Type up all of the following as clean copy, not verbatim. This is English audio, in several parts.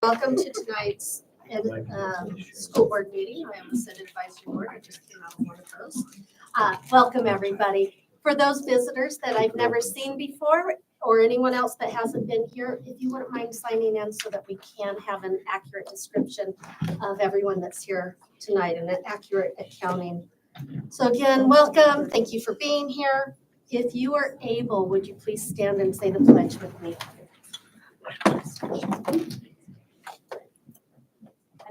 Welcome to tonight's school board meeting. I am the Senate Advisory Board. I just came out of one of those. Welcome, everybody. For those visitors that I've never seen before, or anyone else that hasn't been here, if you wouldn't mind signing in so that we can have an accurate description of everyone that's here tonight and an accurate accounting. So again, welcome. Thank you for being here. If you are able, would you please stand and say the pledge with me? I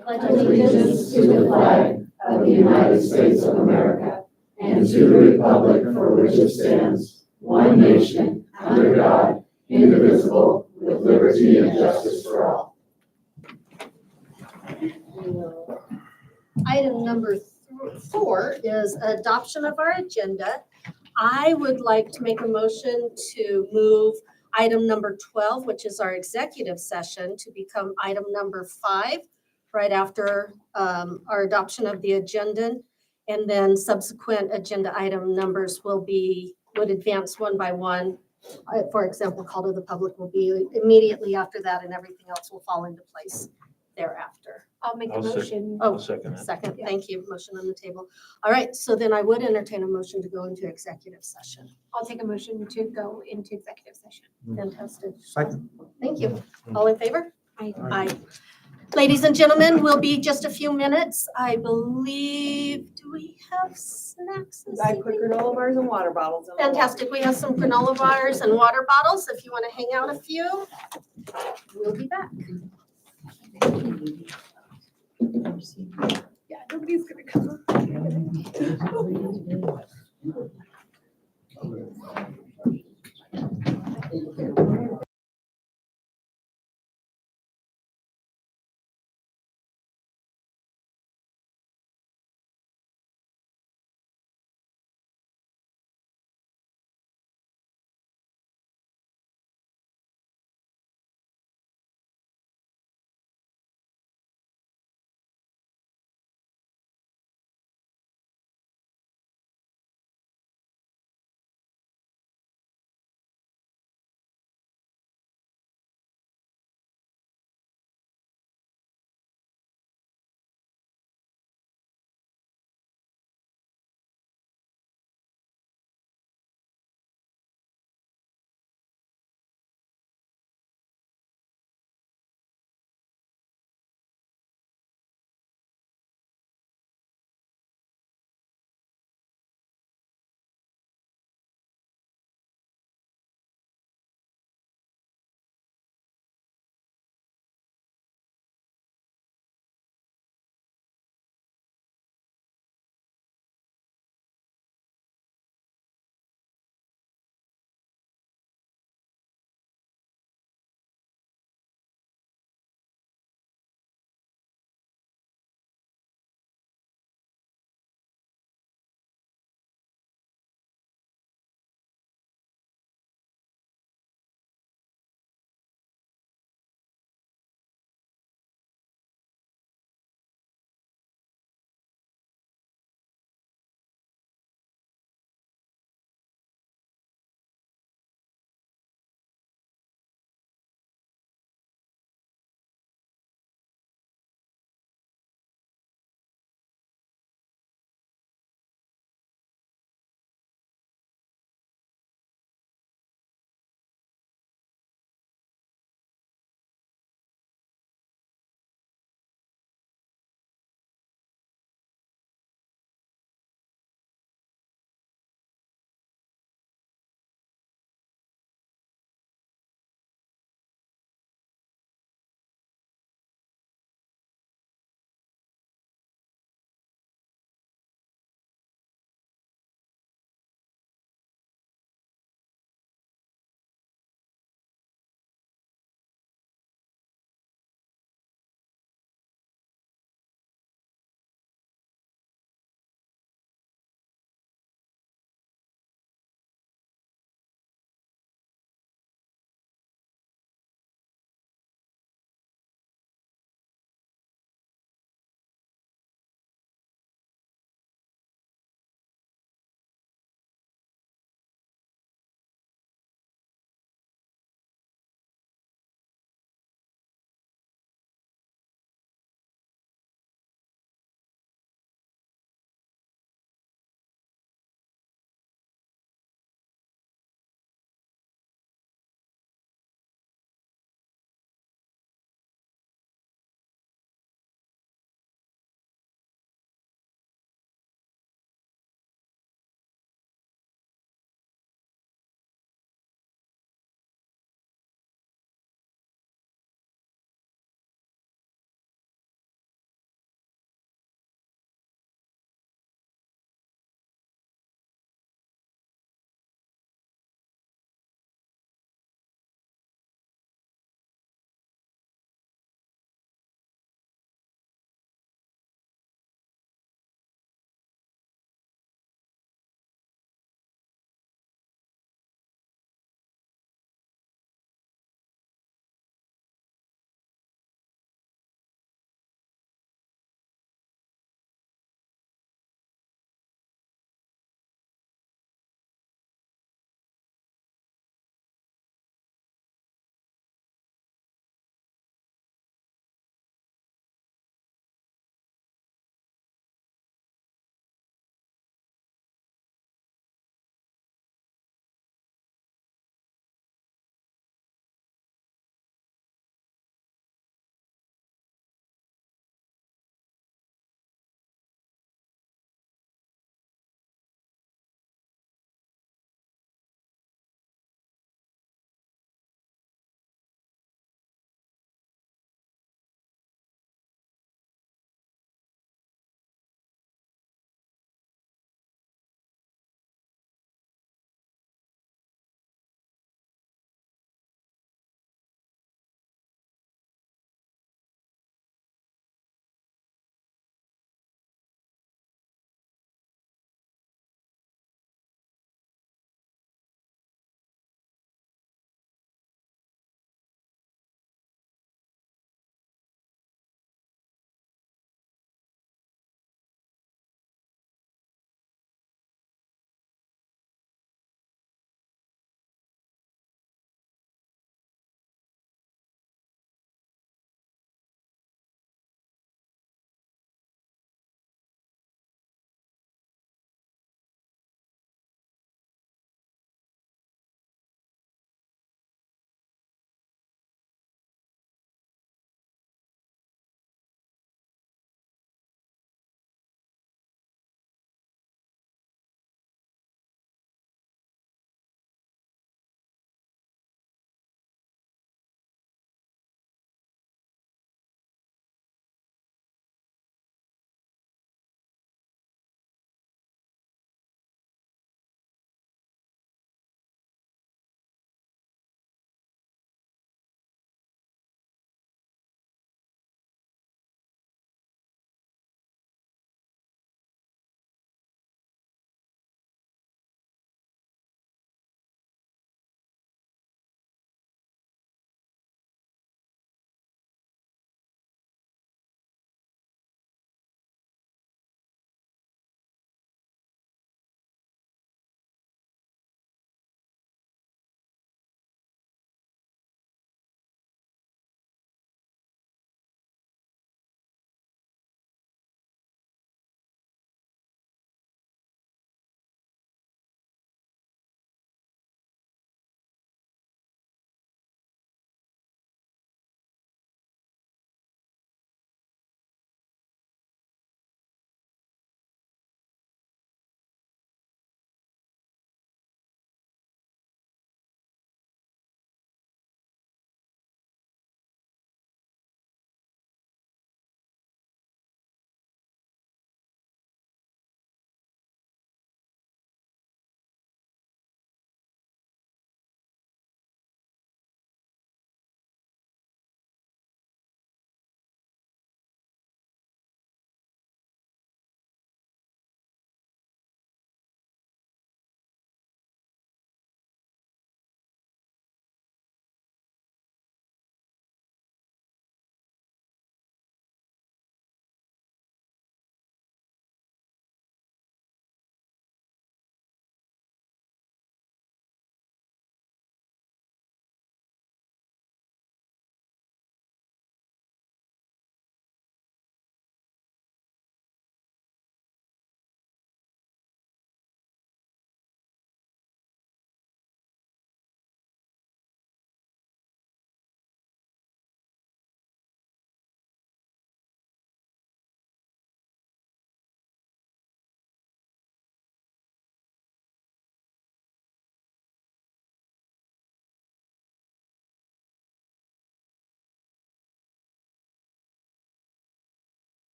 pledge allegiance to the flag of the United States of America and to the republic for which it stands, one nation, under God, indivisible, with liberty and justice for all. Item number 4 is adoption of our agenda. I would like to make a motion to move item number 12, which is our executive session, to become item number 5, right after our adoption of the agenda. And then subsequent agenda item numbers would advance one by one. For example, call to the public will be immediately after that, and everything else will fall into place thereafter. I'll make a motion. Oh, second that. second, thank you. Motion on the table. All right, so then I would entertain a motion to go into executive session. I'll take a motion to go into executive session. Fantastic. Second. Thank you. All in favor? Aye. Aye. Ladies and gentlemen, we'll be just a few minutes. I believe, do we have snacks this I put evening? granola bars and water bottles in. the water. Fantastic. We have some granola bars and water bottles. If you want to hang out a few, we'll be back. Yeah, nobody's gonna come.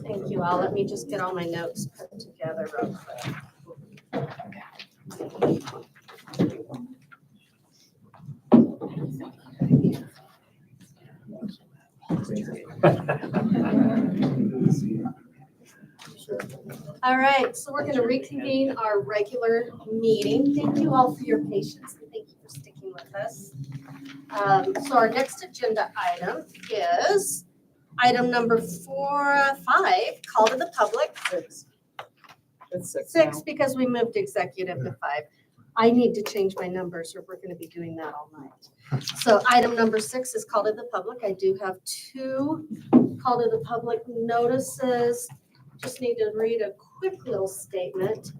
Thank you all. Let me just get all my notes put together real quick. All right, so we're going to reconvene our regular meeting. Thank you all for your patience and thank you for sticking with us. So our next agenda item is item number 5, call to the public. It's 6 6 because we moved executive to 5. I need to change my numbers or we're going to be doing that all night. So item number 6 is call to the public. I do have 2 call to the public notices. Just need to read a quick little statement.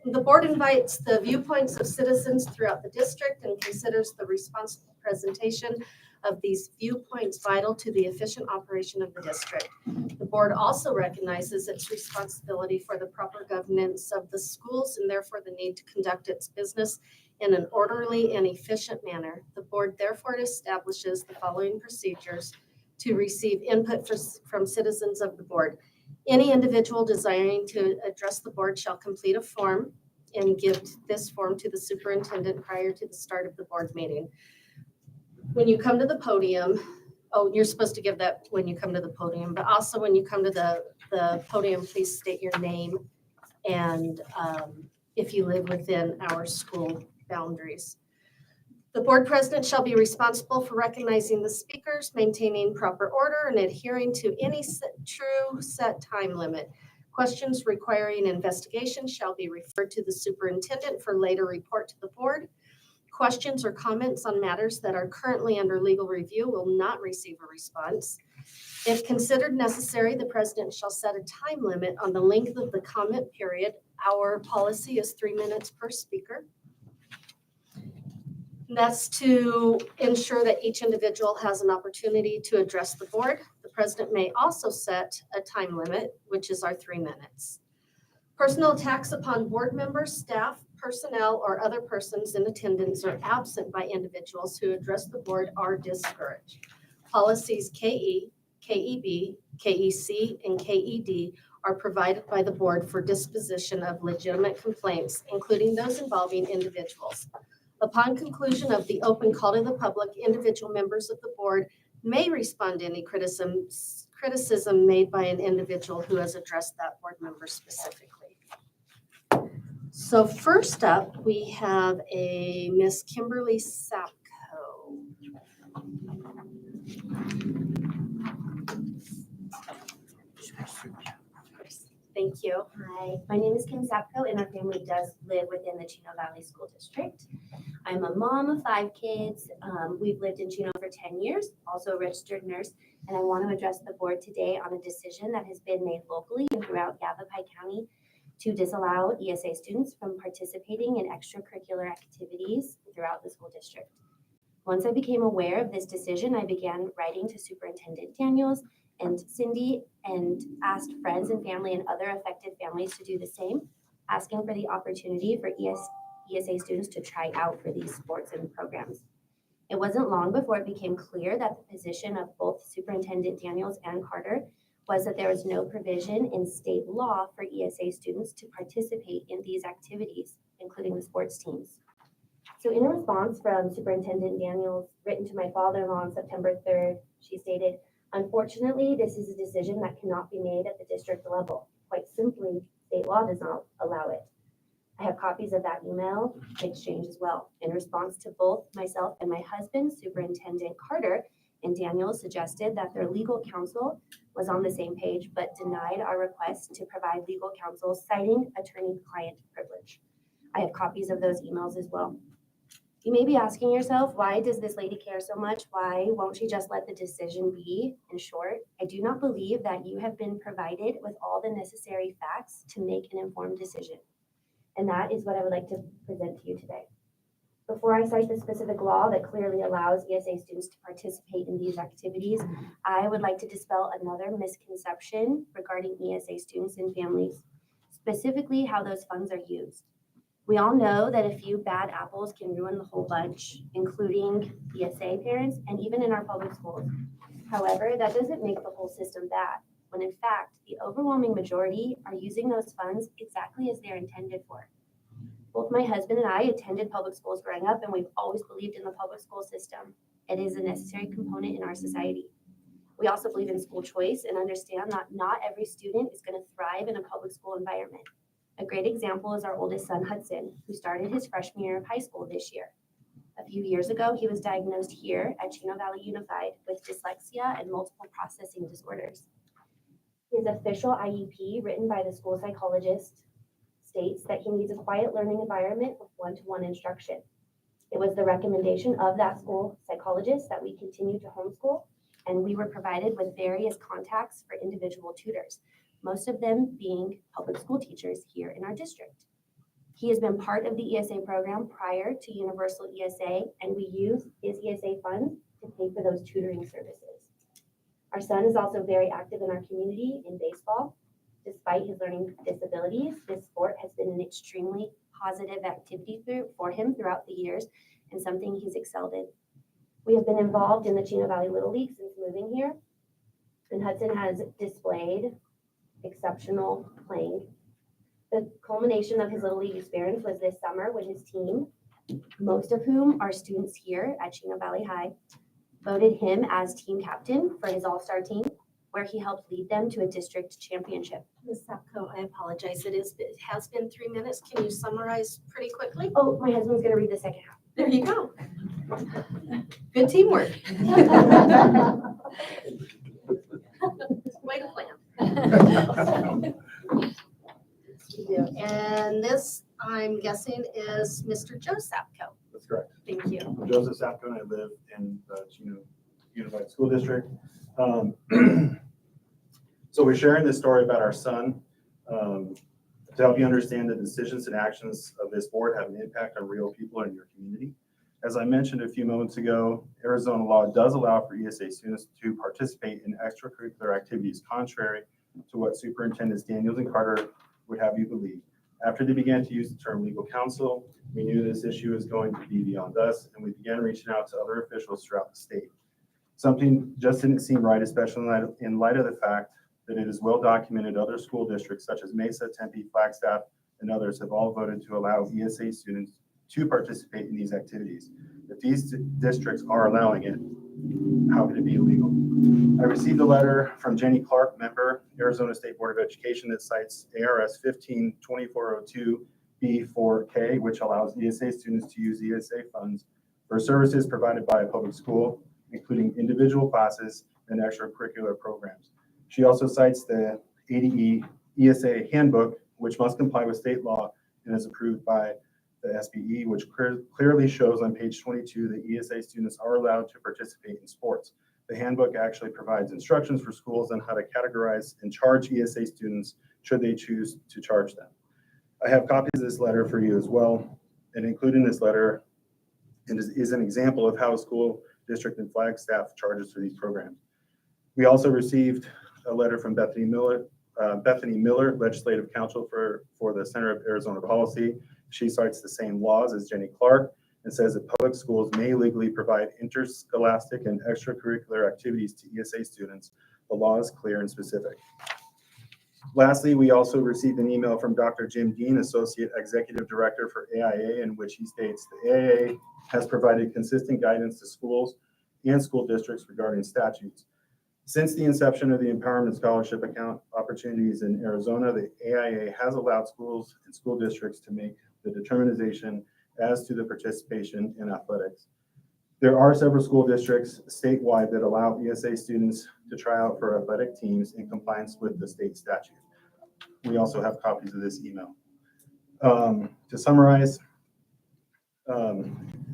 The board invites the viewpoints of citizens throughout the district and considers the responsible presentation of these viewpoints vital to the efficient operation of the district. The board also recognizes its responsibility for the proper governance of the schools and therefore the need to conduct its business in an orderly and efficient manner. The board therefore establishes the following procedures to receive input from citizens of the board. Any individual desiring to address the board shall complete a form and give this form to the superintendent prior to the start of the board meeting. When you come to the podium, you're supposed to give that when you come to the podium, but also when you come to the podium, please state your name and if you live within our school boundaries. The board president shall be responsible for recognizing the speakers, maintaining proper order, and adhering to any true set time limit. Questions requiring investigation shall be referred to the superintendent for later report to the board. Questions or comments on matters that are currently under legal review will not receive a response. If considered necessary, the president shall set a time limit on the length of the comment period. Our policy is 3 minutes per speaker. That's to ensure that each individual has an opportunity to address the board. The president may also set a time limit, which is our 3 minutes. Personal attacks upon board members, staff, personnel, or other persons in attendance or absent by individuals who address the board are discouraged. Policies KE, KEB, KEC, and KED are provided by the board for disposition of legitimate complaints, including those involving individuals. Upon conclusion of the open call to the public, individual members of the board may respond to any criticism made by an individual who has addressed that board member specifically. So first up, we have a Miss Kimberly Sapko. Thank you. Hi, my name is Kim Sapko and our family does live within the Chino Valley School District. I'm a mom of 5 kids. We've lived in Chino for 10 years, also a registered nurse, and I want to address the board today on a decision that has been made locally and throughout Yavapai County to disallow ESA students from participating in extracurricular activities throughout the school district. Once I became aware of this decision, I began writing to Superintendent Daniels and Cindy and asked friends and family and other affected families to do the same, asking for the opportunity for ESA students to try out for these sports and programs. It wasn't long before it became clear that the position of both Superintendent Daniels and Carter was that there was no provision in state law for ESA students to participate in these activities, including the sports teams. So in a response from Superintendent Daniels written to my father-in-law on September 3rd, she stated, "Unfortunately, this is a decision that cannot be made at the district level. Quite simply, state law does not allow it." I have copies of that email exchange as well. In response to both myself and my husband, Superintendent Carter and Daniel suggested that their legal counsel was on the same page, but denied our request to provide legal counsel, citing attorney-client privilege. I have copies of those emails as well. You may be asking yourself, why does this lady care so much? Why won't she just let the decision be? In short, I do not believe that you have been provided with all the necessary facts to make an informed decision. And that is what I would like to present to you today. Before I cite the specific law that clearly allows ESA students to participate in these activities, I would like to dispel another misconception regarding ESA students and families, specifically how those funds are used. We all know that a few bad apples can ruin the whole bunch, including ESA parents and even in our public schools. However, that doesn't make the whole system bad, when in fact, the overwhelming majority are using those funds exactly as they're intended for. Both my husband and I attended public schools growing up, and we've always believed in the public school system. It is a necessary component in our society. We also believe in school choice and understand that not every student is going to thrive in a public school environment. A great example is our oldest son, Hudson, who started his freshman year of high school this year. A few years ago, he was diagnosed here at Chino Valley Unified with dyslexia and multiple processing disorders. His official IEP, written by the school psychologist, states that he needs a quiet learning environment with one-to-one instruction. It was the recommendation of that school psychologist that we continue to homeschool, and we were provided with various contacts for individual tutors, most of them being public school teachers here in our district. He has been part of the ESA program prior to Universal ESA, and we use his ESA funds to pay for those tutoring services. Our son is also very active in our community in baseball. Despite his learning disabilities, this sport has been an extremely positive activity for him throughout the years and something he's excelled in. We have been involved in the Chino Valley Little League since moving here, and Hudson has displayed exceptional playing. The culmination of his Little League experience was this summer when his team, most of whom are students here at Chino Valley High, voted him as team captain for his all-star team, where he helped lead them to a district championship. Ms. Sapko, I apologize. It has been 3 minutes. Can you summarize pretty quickly? Oh, my husband's gonna read the second half. There you go. Good teamwork. Way to plan. And this, I'm guessing, is Mr. Joe Sapko. That's correct. Thank you. I'm Joseph Sapko, and I live in the Chino Unified School District. So we're sharing this story about our son to help you understand the decisions and actions of this board have an impact on real people in your community. As I mentioned a few moments ago, Arizona law does allow for ESA students to participate in extracurricular activities, contrary to what Superintendents Daniels and Carter would have you believe. After they began to use the term legal counsel, we knew this issue was going to be beyond us, and we began reaching out to other officials throughout the state. Something just didn't seem right, especially in light of the fact that it is well documented other school districts such as Mesa, Tempe, Flagstaff, and others have all voted to allow ESA students to participate in these activities. If these districts are allowing it, how could it be illegal? I received a letter from Jenny Clark, member, Arizona State Board of Education, that cites A.R.S. 15-2402B4K, which allows ESA students to use ESA funds for services provided by a public school, including individual classes and extracurricular programs. She also cites the ADE ESA handbook, which must comply with state law and is approved by the SBE, which clearly shows on page 22 that ESA students are allowed to participate in sports. The handbook actually provides instructions for schools on how to categorize and charge ESA students should they choose to charge them. I have copies of this letter for you as well, and included in this letter is an example of how a school district and Flagstaff charges for these programs. We also received a letter from Bethany Miller, legislative counsel for the Center of Arizona Policy. She cites the same laws as Jenny Clark and says that public schools may legally provide interscholastic and extracurricular activities to ESA students. The law is clear and specific. Lastly, we also received an email from Dr. Jim Dean, Associate Executive Director for AIA, in which he states the AIA has provided consistent guidance to schools and school districts regarding statutes. Since the inception of the Empowerment Scholarship Account opportunities in Arizona, the AIA has allowed schools and school districts to make the determination as to the participation in athletics. There are several school districts statewide that allow ESA students to try out for athletic teams in compliance with the state statute. We also have copies of this email. To summarize,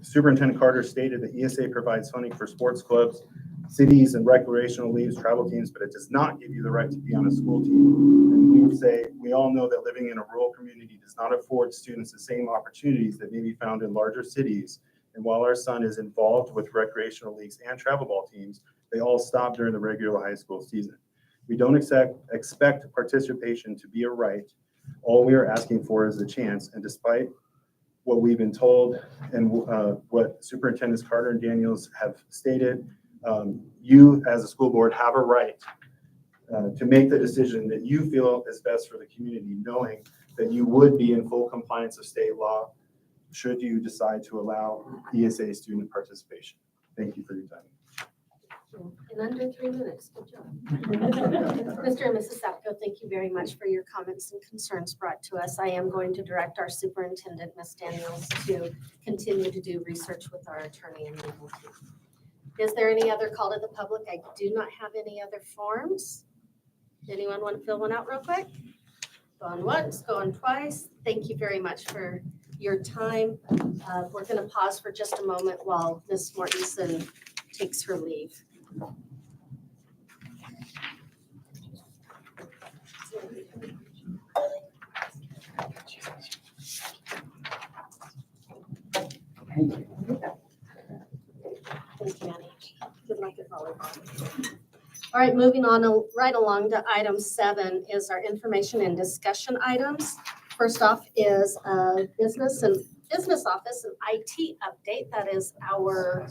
Superintendent Carter stated that ESA provides funding for sports clubs cities and recreational leagues, travel teams, but it does not give you the right to be on a school team. And we all know that living in a rural community does not afford students the same opportunities that may be found in larger cities. And while our son is involved with recreational leagues and travel ball teams, they all stop during the regular high school season. We don't expect participation to be a right. All we are asking for is a chance. And despite what we've been told and what Superintendents Carter and Daniels have stated, you as a school board have a right to make the decision that you feel is best for the community, knowing that you would be in full compliance of state law should you decide to allow ESA student participation. Thank you for your time. In under 3 minutes, good job. Mr. and Mrs. Sapko, thank you very much for your comments and concerns brought to us. I am going to direct our superintendent, Ms. Daniels, to continue to do research with our attorney and legal team. Is there any other call to the public? I do not have any other forms. Anyone want to fill one out real quick? Going once, going twice. Thank you very much for your time. We're going to pause for just a moment while Ms. Mortensen takes her leave. Thank you, Annie. Good luck at volleyball. All right, moving on right along to item 7 is our information and discussion items. First off is business office and IT update. That is our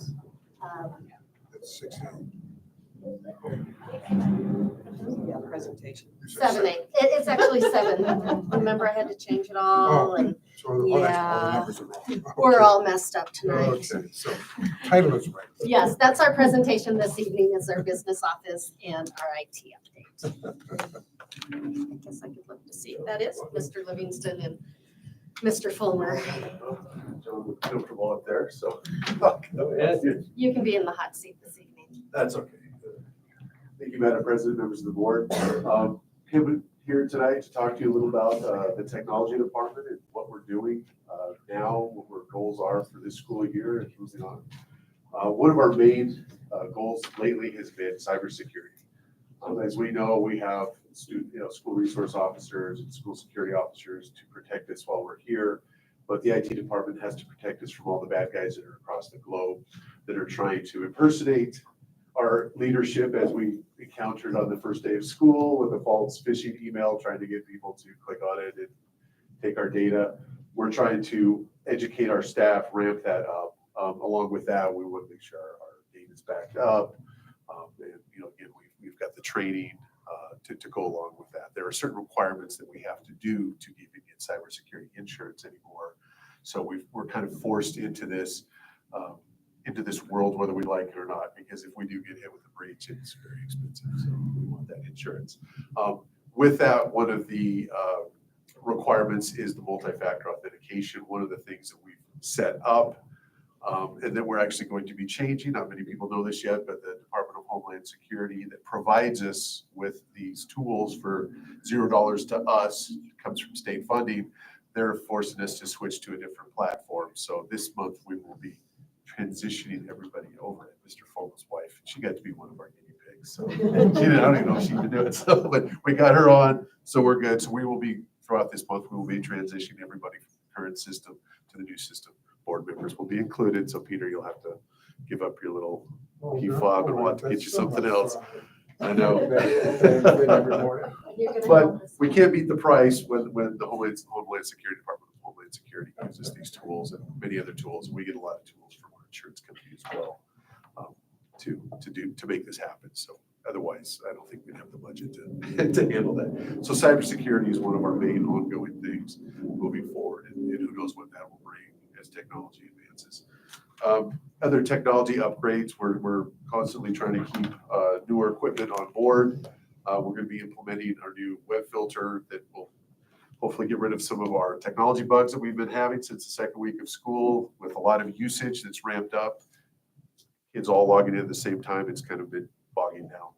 Presentation. 7A. It's actually 7. Remember, I had to change it all, and So yeah, numbers are wrong. we're all messed up tonight. Okay, so title is right. Yes, that's our presentation this evening, is our business office and our IT update. I guess I could look to see if that is Mr. Livingston and Mr. Fulmer. John, comfortable up there, so. You can be in the hot seat this evening. That's okay. Thank you, Madam President, members of the board. Here tonight to talk to you a little about the technology department and what we're doing now, what our goals are for this school year and moving on. One of our main goals lately has been cybersecurity. As we know, we have school resource officers and school security officers to protect us while we're here, but the IT department has to protect us from all the bad guys that are across the globe that are trying to impersonate our leadership, as we encountered on the first day of school with a false phishing email trying to get people to click on it and take our data. We're trying to educate our staff, ramp that up. Along with that, we want to make sure our data is backed up. And again, we've got the training to go along with that. There are certain requirements that we have to do to even get cybersecurity insurance anymore. So we're kind of forced into this world, whether we like it or not, because if we do get hit with a breach, it's very expensive. So we want that insurance. With that, one of the requirements is the multi-factor authentication. One of the things that we've set up and that we're actually going to be changing, not many people know this yet, but the Department of Homeland Security that provides us with these tools for $0 to us, comes from state funding, they're forcing us to switch to a different platform. So this month we will be transitioning everybody over to Mr. Fulmer's wife. She got to be one of our guinea pigs. So I don't even know if she can do it. So, but we got her on, so we're good. So we will be, throughout this month, we will be transitioning everybody from the current system to the new system. Board members will be included. So Peter, you'll have to give up your little PFOB and we'll have to get you something else. I know. But we can't beat the price when the Homeland Security Department of Homeland Security uses these tools and many other tools. And we get a lot of tools from our insurance company as well to make this happen. So otherwise, I don't think we'd have the budget to handle that. So cybersecurity is one of our main ongoing things moving forward, and who knows what that will bring as technology advances. Other technology upgrades, we're constantly trying to keep newer equipment on board. We're going to be implementing our new web filter that will hopefully get rid of some of our technology bugs that we've been having since the second week of school, with a lot of usage that's ramped up. Kids all logging in at the same time. It's kind of been bogging down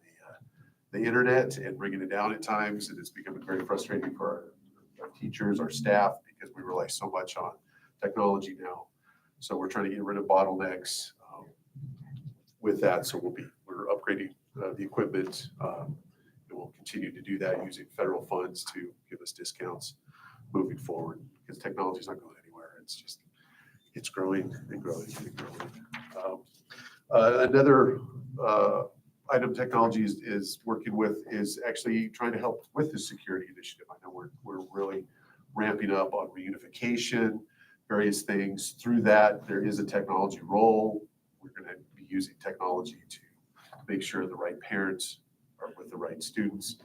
the internet and bringing it down at times, and it's becoming very frustrating for our teachers, our staff, because we rely so much on technology now. So we're trying to get rid of bottlenecks with that. So we're upgrading the equipment. And we'll continue to do that using federal funds to give us discounts moving forward, because technology is not going anywhere. It's growing and growing and growing. Another item technology is working with is actually trying to help with the security initiative. I know we're really ramping up on reunification, various things. Through that, there is a technology role. We're going to be using technology to make sure the right parents are with the right students.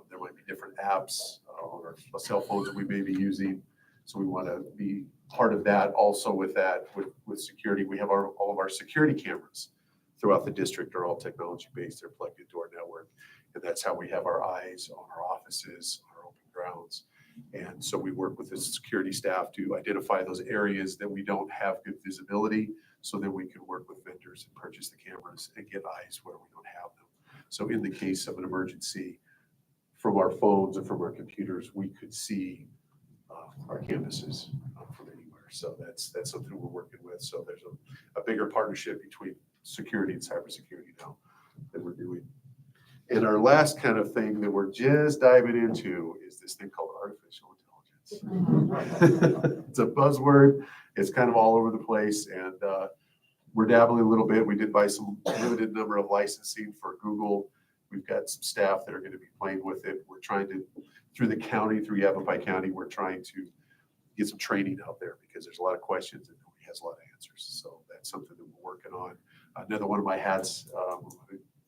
There might be different apps on our cell phones that we may be using. So we want to be part of that. Also with that, with security, we have all of our security cameras throughout the district are all technology-based. They're plugged into our network. And that's how we have our eyes on our offices, our open grounds. And so we work with the security staff to identify those areas that we don't have good visibility, so that we can work with vendors and purchase the cameras and get eyes where we don't have them. So in the case of an emergency, from our phones and from our computers, we could see our campuses from anywhere. So that's something we're working with. So there's a bigger partnership between security and cybersecurity now that we're doing. And our last kind of thing that we're just diving into is this thing called artificial intelligence. It's a buzzword. It's kind of all over the place, and we're dabbling a little bit. We did buy some limited number of licensing for Google. We've got some staff that are going to be playing with it. We're trying to, through the county, through Yavapai County, we're trying to get some training out there, because there's a lot of questions and nobody has a lot of answers. So that's something that we're working on. Another one of my hats,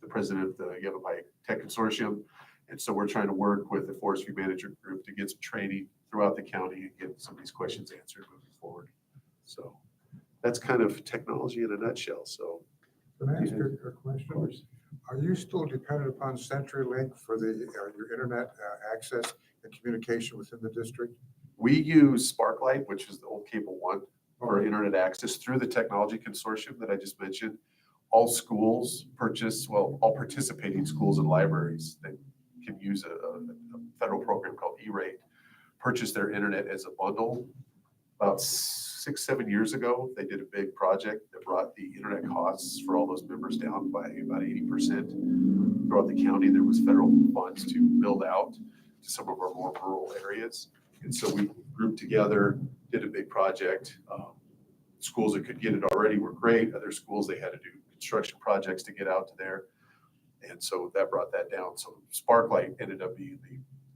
the president of the Yavapai Tech Consortium. And so we're trying to work with the Forest View Management Group to get some training throughout the county and get some of these questions answered moving forward. So that's kind of technology in a nutshell. So Can I ask you a question? Are you still dependent upon CenturyLink for your internet access and communication within the district? we use Sparklight, which is the old Cable One, for internet access through the technology consortium that I just mentioned. All schools all participating schools and libraries that can use a federal program called E-rate, purchase their internet as a bundle. About 6-7 years ago, they did a big project that brought the internet costs for all those members down by about 80%. Throughout the county, there was federal funds to build out to some of our more rural areas. And so we grouped together, did a big project. Schools that could get it already were great. Other schools, they had to do construction projects to get out to there. And so that brought that down. So Sparklight ended up being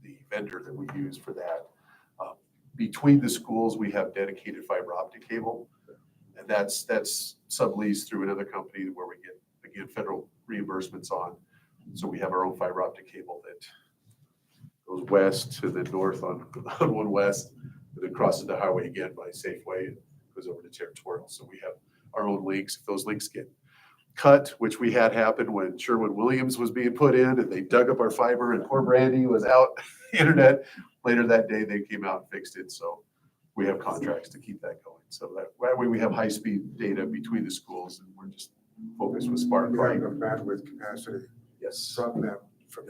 the vendor that we use for that. Between the schools, we have dedicated fiber optic cable, and that's subleased through another company where we get, again, federal reimbursements on. So we have our own fiber optic cable that goes west to the north on one west, and then crosses the highway again by Safeway and goes over to Territorial. So we have our own links. If those links get cut, which we had happen when Sherwin-Williams was being put in, and they dug up our fiber, and poor Brandy was out internet. Later that day, they came out and fixed it. So we have contracts to keep that going. So that way we have high-speed data between the schools, and we're just focused with You have Sparklight. enough bandwidth capacity Yes, from them to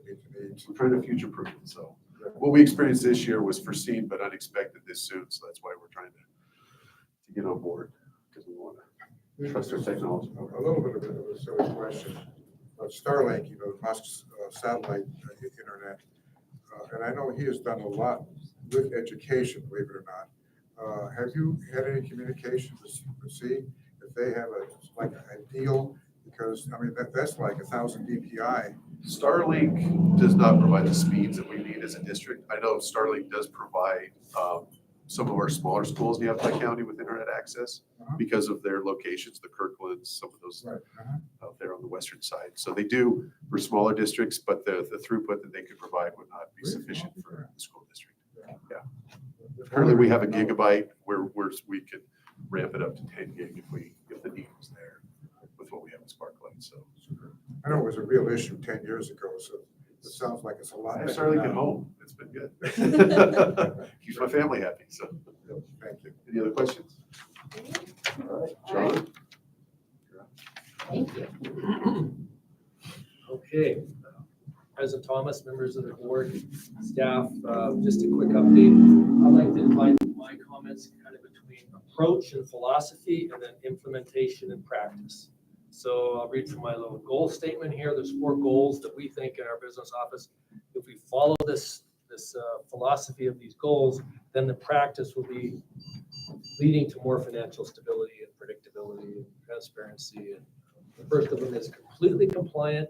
meet the needs. we're trying to future-proof it. So what we experienced this year was foreseen but unexpected this soon. So that's why we're trying to get on board, because we want to trust our technology. A little bit of a silly question. Starlink, Musk's satellite internet, and I know he has done a lot with education, believe it or not. Have you had any communication to see if they have a deal? Because, I mean, that's like 1,000 DPI. Starlink does not provide the speeds that we need as a district. I know Starlink does provide some of our smaller schools in Yavapai County with internet access because of their locations, the Kirklands, some of those out there on the western side. So they do for smaller districts, but the throughput that they could provide would not be sufficient for the school district. Yeah. Currently, we have a gigabyte where we could ramp it up to 10 gig if the need was there with what we have in Sparklight. So I know it was a real issue 10 years ago, so it sounds like it's a lot. I have better Starlink now. at home. It's been good. Keeps my family happy. So Thank you. any other questions? All right, John. Thank you. Okay. President Thomas, members of the board, staff, just a quick update. I'd like to divide my comments kind of between approach and philosophy and then implementation and practice. So I'll read from my little goal statement here. There's 4 goals that we think in our business office. If we follow this philosophy of these goals, then the practice will be leading to more financial stability and predictability and transparency. And the first of them is completely compliant,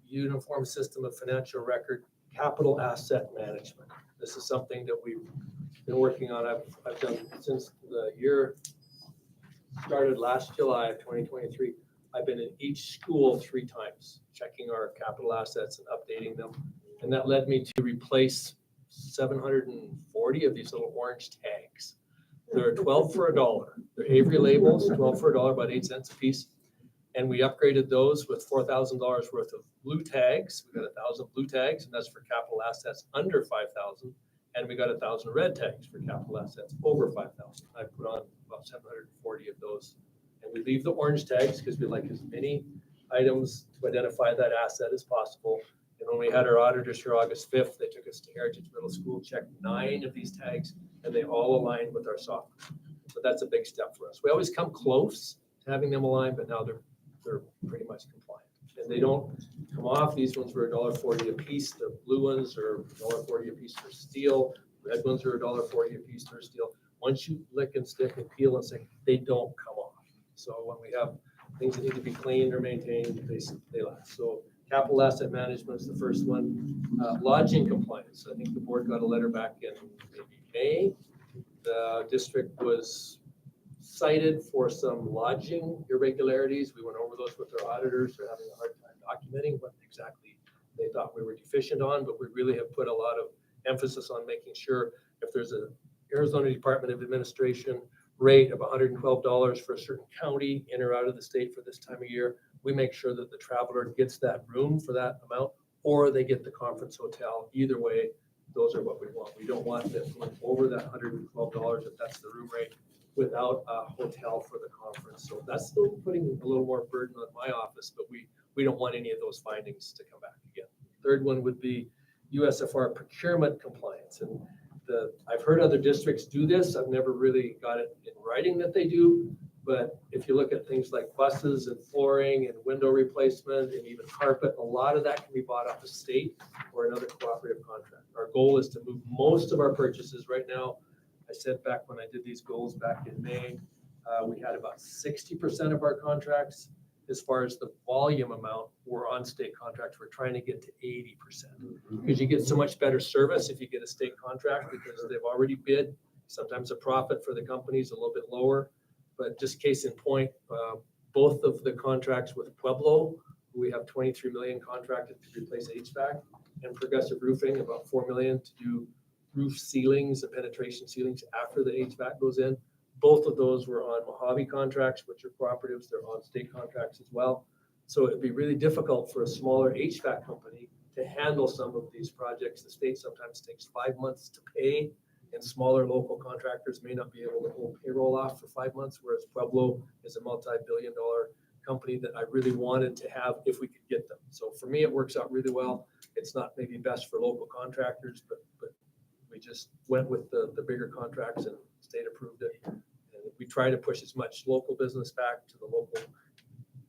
uniform system of financial record, capital asset management. This is something that we've been working on. I've done since the year started last July of 2023. I've been in each school 3 times, checking our capital assets and updating them. And that led me to replace 740 of these little orange tags. They're 12 for $1. They're Avery labels, 12 for $1, about 8 cents a piece. And we upgraded those with $4,000 worth of blue tags. We got 1,000 blue tags, and that's for capital assets under 5,000. And we got 1,000 red tags for capital assets over 5,000. I put on about 740 of those. And we leave the orange tags because we like as many items to identify that asset as possible. And when we had our auditors here August 5th, they took us to Heritage Middle School, checked 9 of these tags, and they all aligned with our software. So that's a big step for us. We always come close to having them aligned, but now they're pretty much compliant. And they don't come off. These ones were $1.40 a piece. The blue ones are $1.40 a piece for steel. Red ones are $1.40 a piece for steel. Once you lick and stick and peel and stick, they don't come off. So when we have things that need to be cleaned or maintained, they last. So capital asset management is the first one. Lodging compliance. I think the board got a letter back in maybe May. The district was cited for some lodging irregularities. We went over those with our auditors. They're having a hard time documenting what exactly they thought we were deficient on, but we really have put a lot of emphasis on making sure if there's a Arizona Department of Administration rate of $112 for a certain county in or out of the state for this time of year, we make sure that the traveler gets that room for that amount, or they get the conference hotel. Either way, those are what we want. We don't want them going over that $112 if that's the room rate without a hotel for the conference. So that's still putting a little more burden on my office, but we don't want any of those findings to come back again. Third one would be USFR procurement compliance. And I've heard other districts do this. I've never really got it in writing that they do. But if you look at things like buses and flooring and window replacement and even carpet, a lot of that can be bought off the state or another cooperative contract. Our goal is to move most of our purchases right now. I said back when I did these goals back in May, we had about 60% of our contracts. As far as the volume amount, we're on state contracts. We're trying to get to 80% because you get so much better service if you get a state contract because they've already bid. Sometimes the profit for the company is a little bit lower, but just case in point, both of the contracts with Pueblo, we have 23 million contracted to replace HVAC, and Progressive Roofing about 4 million to do roof ceilings and penetration ceilings after the HVAC goes in. Both of those were on Mojave contracts, which are cooperatives. They're on state contracts as well. So it'd be really difficult for a smaller HVAC company to handle some of these projects. The state sometimes takes 5 months to pay, and smaller local contractors may not be able to hold payroll off for 5 months, whereas Pueblo is a multi-billion-dollar company that I really wanted to have if we could get them. So for me, it works out really well. It's not maybe best for local contractors, but we just went with the bigger contracts and state approved it. And we try to push as much local business back to the local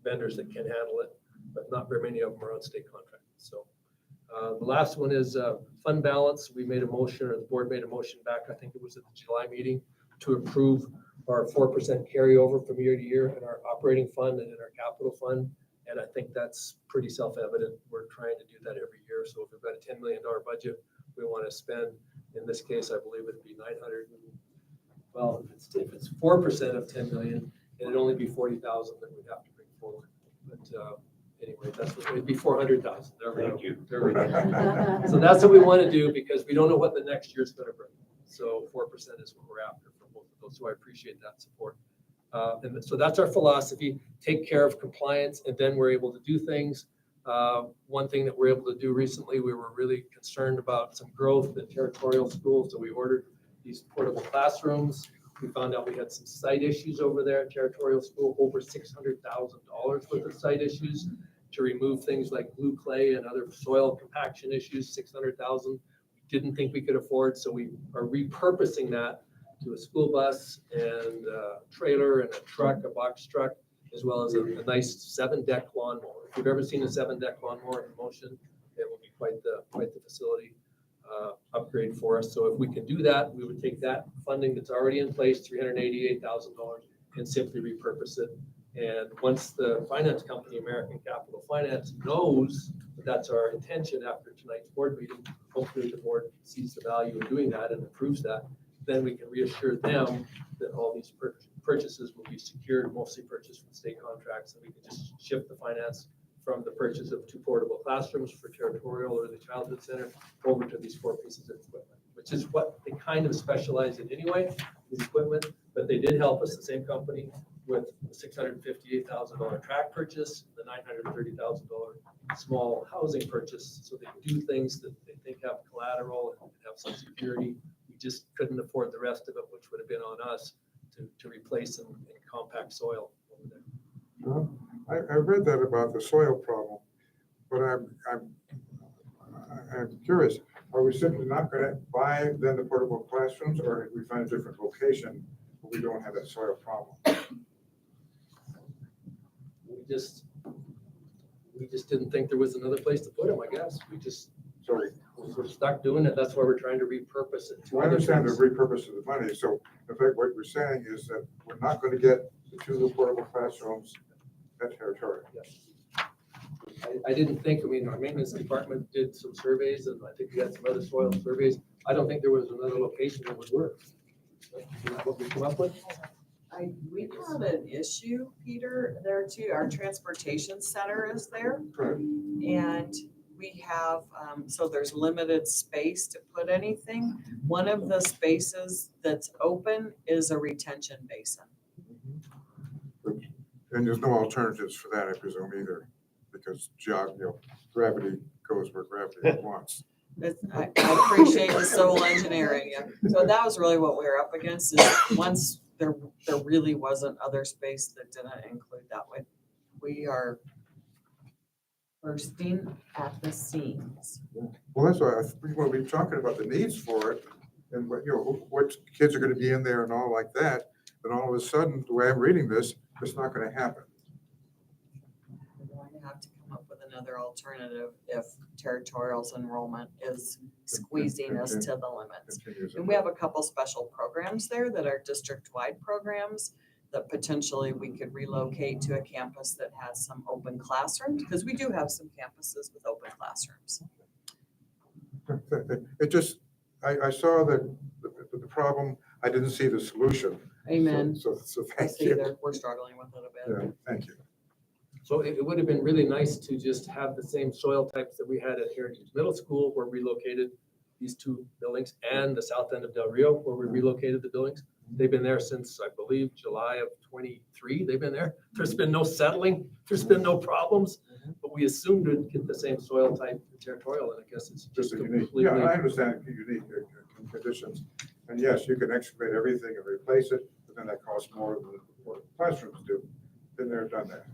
vendors that can handle it, but not very many of them are on state contracts. So the last one is fund balance. We made a motion, or the board made a motion back, I think it was at the July meeting, to approve our 4% carryover from year to year in our operating fund and in our capital fund. And I think that's pretty self-evident. We're trying to do that every year. So if we've got a $10 million budget, we want to spend, in this case, I believe it'd be 900. Well, if it's 4% of 10 million, it'd only be 40,000 that we'd have to bring forward. But anyway, that's what it'd be 400,000. There we go. Thank you. There we go. So that's what we want to do because we don't know what the next year's going to bring. So 4% is what we're after for both of those. So I appreciate that support. And so that's our philosophy. Take care of compliance, and then we're able to do things. One thing that we're able to do recently, we were really concerned about some growth in territorial schools, so we ordered these portable classrooms. We found out we had some site issues over there at territorial school, over $600,000 worth of site issues to remove things like glue clay and other soil compaction issues, $600,000. We didn't think we could afford, so we are repurposing that to a school bus and a trailer and a truck, a box truck, as well as a nice 7-deck lawnmower. If you've ever seen a 7-deck lawnmower in motion, it will be quite the facility upgrade for us. So if we can do that, we would take that funding that's already in place, $388,000, and simply repurpose it. And once the finance company, American Capital Finance, knows that that's our intention after tonight's board meeting, hopefully the board sees the value in doing that and approves that, then we can reassure them that all these purchases will be secured, mostly purchased from state contracts, and we can just shift the finance from the purchase of 2 portable classrooms for territorial or the childhood center over to these 4 pieces of equipment, which is what they kind of specialize in anyway, is equipment. But they did help us, the same company, with the $658,000 track purchase, the $930,000 small housing purchase. So they do things that they think have collateral and have some security. We just couldn't afford the rest of it, which would have been on us to replace and compact soil over there. I read that about the soil problem, but I'm curious, are we simply not gonna buy then the portable classrooms, or we find a different location where we don't have that soil problem? We just didn't think there was another place to put them, I guess. So, We're stuck doing it. That's why we're trying to repurpose it. I understand the repurpose of the money, so in fact, what we're saying is that we're not gonna get the 2 new portable classrooms at territorial. I didn't think, our maintenance department did some surveys, and I think we had some other soil surveys. I don't think there was another location that would work. Isn't that what we come up with? We had an issue, Peter, there too. Our transportation center is there. Correct. And we have, so there's limited space to put anything. One of the spaces that's open is a retention basin. And there's no alternatives for that, I presume, either, because gravity goes where gravity wants. I appreciate the civil engineering, yeah. So that was really what we were up against, is once there really wasn't other space that didn't include that way. We are bursting at the seams. Well, that's why when we're talking about the needs for it, and what kids are gonna be in there and all like that, then all of a sudden, the way I'm reading this, it's not gonna happen. We're going to have to come up with another alternative if territorial's enrollment is squeezing us to the limits. Continues. And we have a couple special programs there that are district-wide programs that potentially we could relocate to a campus that has some open classrooms, because we do have some campuses with open classrooms. It just, I saw the problem, I didn't see the solution. Amen. So I thank see you. that we're struggling with it a bit. Yeah, thank you. So it would have been really nice to just have the same soil types that we had at Heritage Middle School, where we relocated these 2 buildings, and the south end of Del Rio, where we relocated the buildings. They've been there since, I believe, July of 23. They've been there. There's been no settling. There's been no problems. But we assumed we'd get the same soil type in territorial, and I guess it's just Just a unique, completely. yeah, I understand unique conditions. And yes, you can excavate everything and replace it, but then that costs more than what classrooms do. Been there, done that.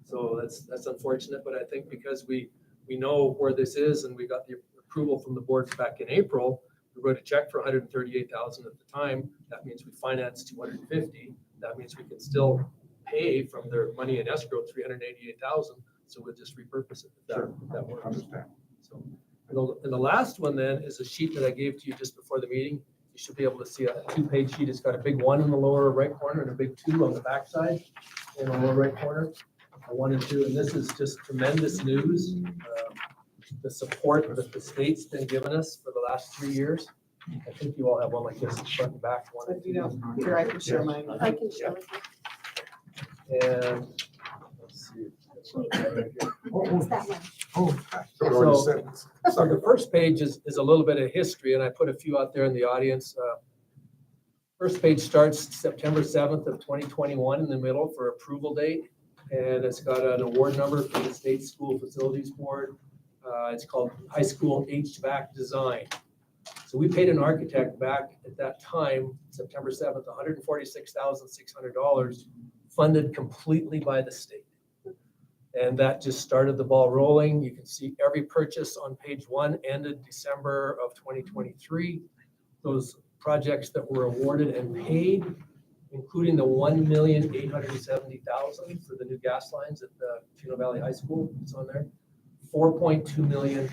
So that's unfortunate, but I think because we know where this is and we got the approval from the board back in April, we wrote a check for $138,000 at the time. That means we financed $250,000. That means we can still pay from their money in escrow $388,000. So we'll just repurpose it if that works. Understand. So, and the last one then is a sheet that I gave to you just before the meeting. You should be able to see a 2-page sheet. It's got a big 1 in the lower right corner and a big 2 on the backside in the lower right corner. A 1 and 2, and this is just tremendous news. The support that the state's been giving us for the last 3 years. I think you all have one like this, front and back one. If you don't, here, I can share mine. I can share with you. And let's see. It's that one. Oh, I already said it. So the first page is a little bit of history, and I put a few out there in the audience. First page starts September 7th of 2021 in the middle for approval date. And it's got an award number for the State School Facilities Board. It's called High School HVAC Design. So we paid an architect back at that time, September 7th, $146,600, funded completely by the state. And that just started the ball rolling. You can see every purchase on page 1 ended December of 2023. Those projects that were awarded and paid including the 1,870,000 for the new gas lines at the Chino Valley High School. It's on there. 4.2 million,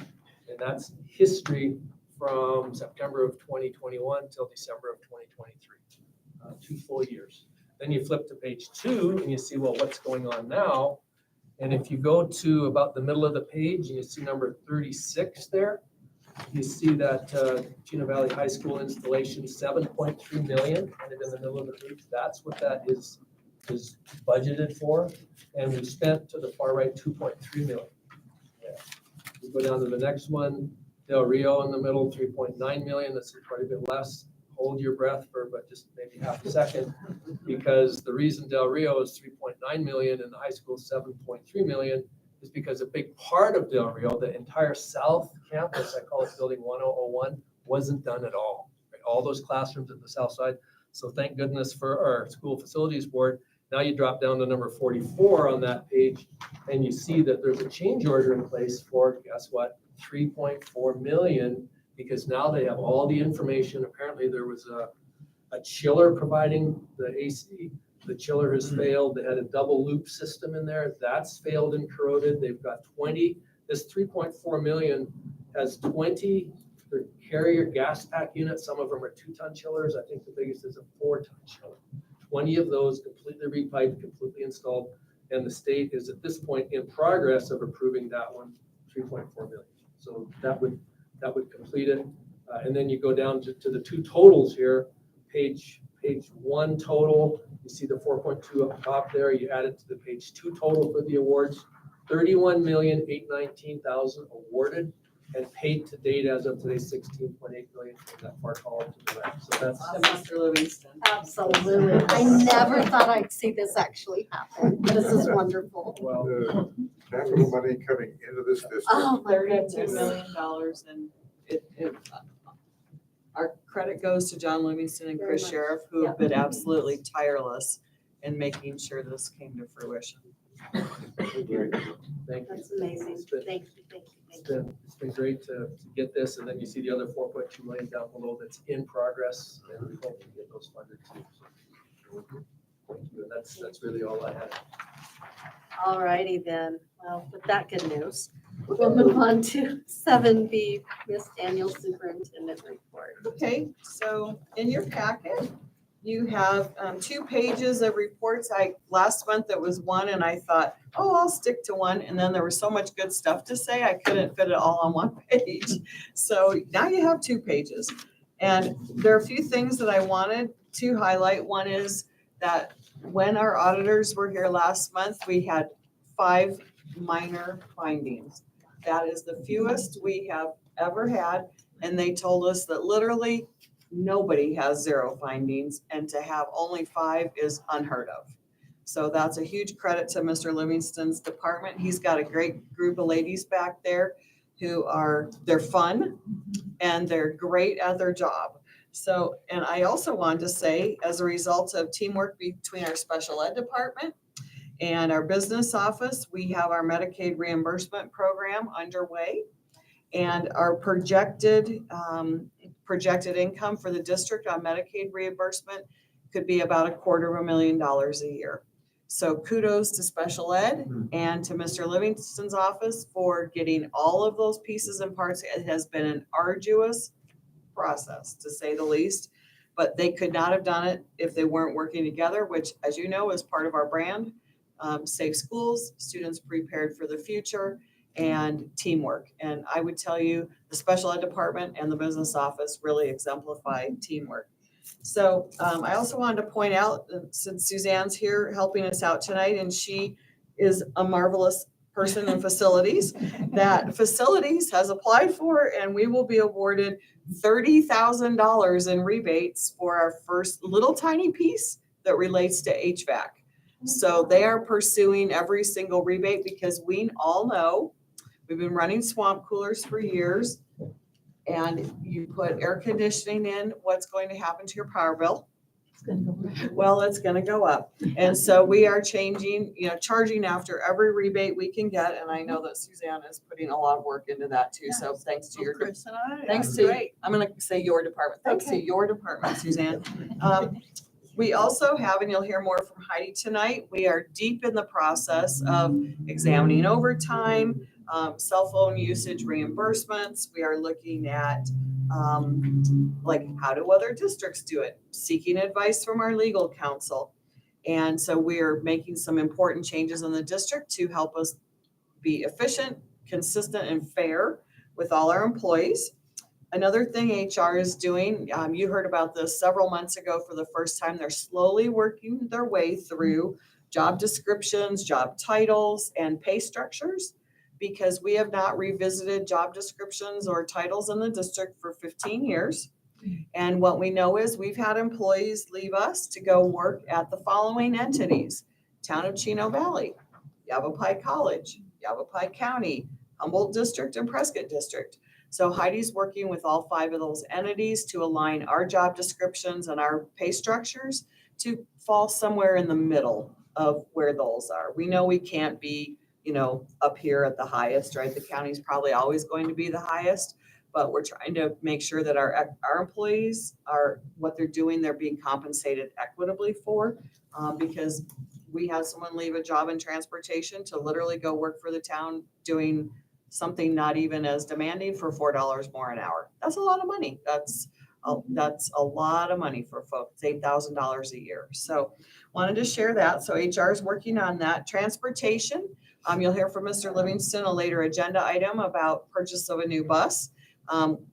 and that's history from September of 2021 till December of 2023, 2 full years. Then you flip to page 2 and you see, well, what's going on now? And if you go to about the middle of the page, and you see number 36 there, you see that Chino Valley High School installation, 7.3 million, kind of in the middle of the page. That's what that is budgeted for. And we spent to the far right 2.3 million. Yeah. We go down to the next one, Del Rio in the middle, 3.9 million. That's quite a bit less. Hold your breath for but just maybe half a second, because the reason Del Rio is 3.9 million and the high school is 7.3 million is because a big part of Del Rio, the entire south campus, I call it building 1001, wasn't done at all. Right? All those classrooms at the south side. So thank goodness for our school facilities board. Now you drop down to number 44 on that page and you see that there's a change order in place for, guess what, 3.4 million, because now they have all the information. Apparently there was a chiller providing the AC. The chiller has failed. They had a double loop system in there. That's failed and corroded. They've got 20. This 3.4 million has 20 carrier gas pack units. Some of them are 2-ton chillers. I think the biggest is a 4-ton chiller. 20 of those completely repiped, completely installed. And the state is at this point in progress of approving that one, 3.4 million. So that would complete it. And then you go down to the 2 totals here, page 1 total, you see the 4.2 up top there, you add it to the page 2 total for the awards, 31,819,000 awarded and paid to date as of today, 16.8 million in that far column to the right. So that's Mr. Livingston. Absolutely. I never thought I'd see this actually happen. This is wonderful. well, Capital money coming into this district. Oh, my $32 goodness. million, and our credit goes to John Livingston and Very Chris much. Sheriff, who have been absolutely tireless in making sure this came to fruition. thank you. That's amazing. It's been- Thank you, thank you, thank you. It's been great to get this, and then you see the other 4.2 million down below that's in progress, and we hope to get those funded too. So, thank you, and that's really all I had. All righty then. Well, with that good news, we'll move on to 7B, Miss Daniel Superintendent Report. Okay, so in your packet, you have 2 pages of reports. Last month it was 1, and I thought, oh, I'll stick to 1. And then there was so much good stuff to say, I couldn't fit it all on 1 page. So now you have 2 pages. And there are a few things that I wanted to highlight. One is that when our auditors were here last month, we had 5 minor findings. That is the fewest we have ever had. And they told us that literally nobody has 0 findings, and to have only 5 is unheard of. So that's a huge credit to Mr. Livingston's department. He's got a great group of ladies back there they're fun and they're great at their job. So, and I also wanted to say, as a result of teamwork between our special ed department and our business office, we have our Medicaid reimbursement program underway. And our projected income for the district on Medicaid reimbursement could be about $250,000 a year. So kudos to special ed and to Mr. Livingston's office for getting all of those pieces and parts. It has been an arduous process, to say the least, but they could not have done it if they weren't working together, which, as you know, is part of our brand. Safe schools, students prepared for the future, and teamwork. And I would tell you, the special ed department and the business office really exemplify teamwork. So I also wanted to point out, since Suzanne's here helping us out tonight, and she is a marvelous person in facilities, that facilities has applied for, and we will be awarded $30,000 in rebates for our first little tiny piece that relates to HVAC. So they are pursuing every single rebate, because we all know we've been running swamp coolers for years, and you put air conditioning in, what's going to happen to your power bill? Well, it's going to go up. And so we are charging after every rebate we can get. And I know that Suzanne is putting a lot of work into that too. So thanks to your, Chris and I. thanks to, I'm going to say your department. Thanks to your department, Suzanne. We also have, and you'll hear more from Heidi tonight, we are deep in the process of examining overtime, cell phone usage reimbursements. We are looking at like how do other districts do it, seeking advice from our legal counsel. And so we're making some important changes in the district to help us be efficient, consistent, and fair with all our employees. Another thing HR is doing, you heard about this several months ago for the first time, they're slowly working their way through job descriptions, job titles, and pay structures, because we have not revisited job descriptions or titles in the district for 15 years. And what we know is we've had employees leave us to go work at the following entities: Town of Chino Valley, Yavapai College, Yavapai County, Humboldt District, and Prescott District. So Heidi's working with all 5 of those entities to align our job descriptions and our pay structures to fall somewhere in the middle of where those are. We know we can't be, up here at the highest, right? The county's probably always going to be the highest, but we're trying to make sure that our employees are, what they're doing, they're being compensated equitably for, because we had someone leave a job in transportation to literally go work for the town doing something not even as demanding for $4 more an hour. That's a lot of money. That's a lot of money for folks. It's $8,000 a year. So wanted to share that. So HR is working on that. Transportation, you'll hear from Mr. Livingston, a later agenda item about purchase of a new bus.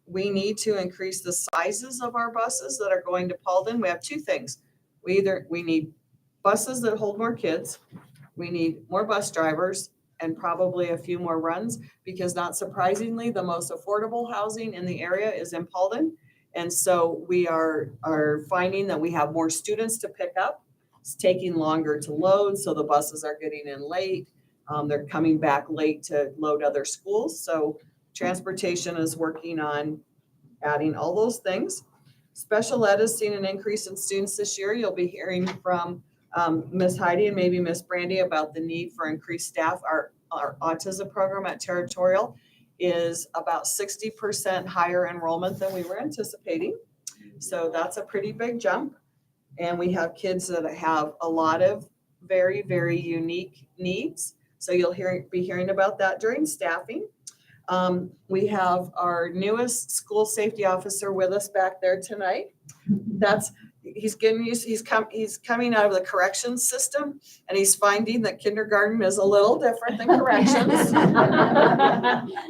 We need to increase the sizes of our buses that are going to Paulden. We have 2 things. We need buses that hold more kids. We need more bus drivers and probably a few more runs, because not surprisingly, the most affordable housing in the area is in Paulden. And so we are finding that we have more students to pick up. It's taking longer to load, so the buses are getting in late. They're coming back late to load other schools. So transportation is working on adding all those things. Special ed has seen an increase in students this year. You'll be hearing from Ms. Heidi and maybe Ms. Brandy about the need for increased staff. Our autism program at Territorial is about 60% higher enrollment than we were anticipating. So that's a pretty big jump. And we have kids that have a lot of very, very unique needs. So you'll be hearing about that during staffing. We have our newest school safety officer with us back there tonight. He's coming out of the corrections system, and he's finding that kindergarten is a little different than corrections.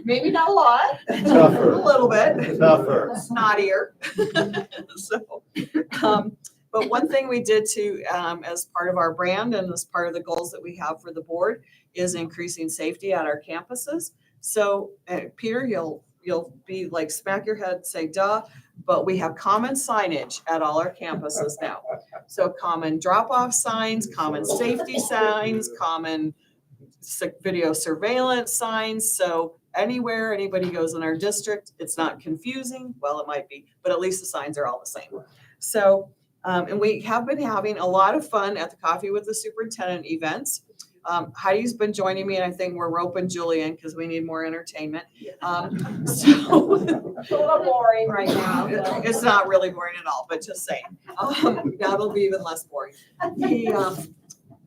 Maybe not a lot, Tougher. a little bit. Tougher. Snottier. So, but one thing we did as part of our brand and as part of the goals that we have for the board is increasing safety at our campuses. So Peter, you'll be like, smack your head, say duh, but we have common signage at all our campuses now. So common drop-off signs, common safety signs, common video surveillance signs. So anywhere anybody goes in our district, it's not confusing. Well, it might be, but at least the signs are all the same. So, and we have been having a lot of fun at the Coffee with the Superintendent events. Heidi's been joining me, and I think we're roping Julian because we need more entertainment. So it's a little boring right now. It's not really boring at all, but just saying. That'll be even less boring.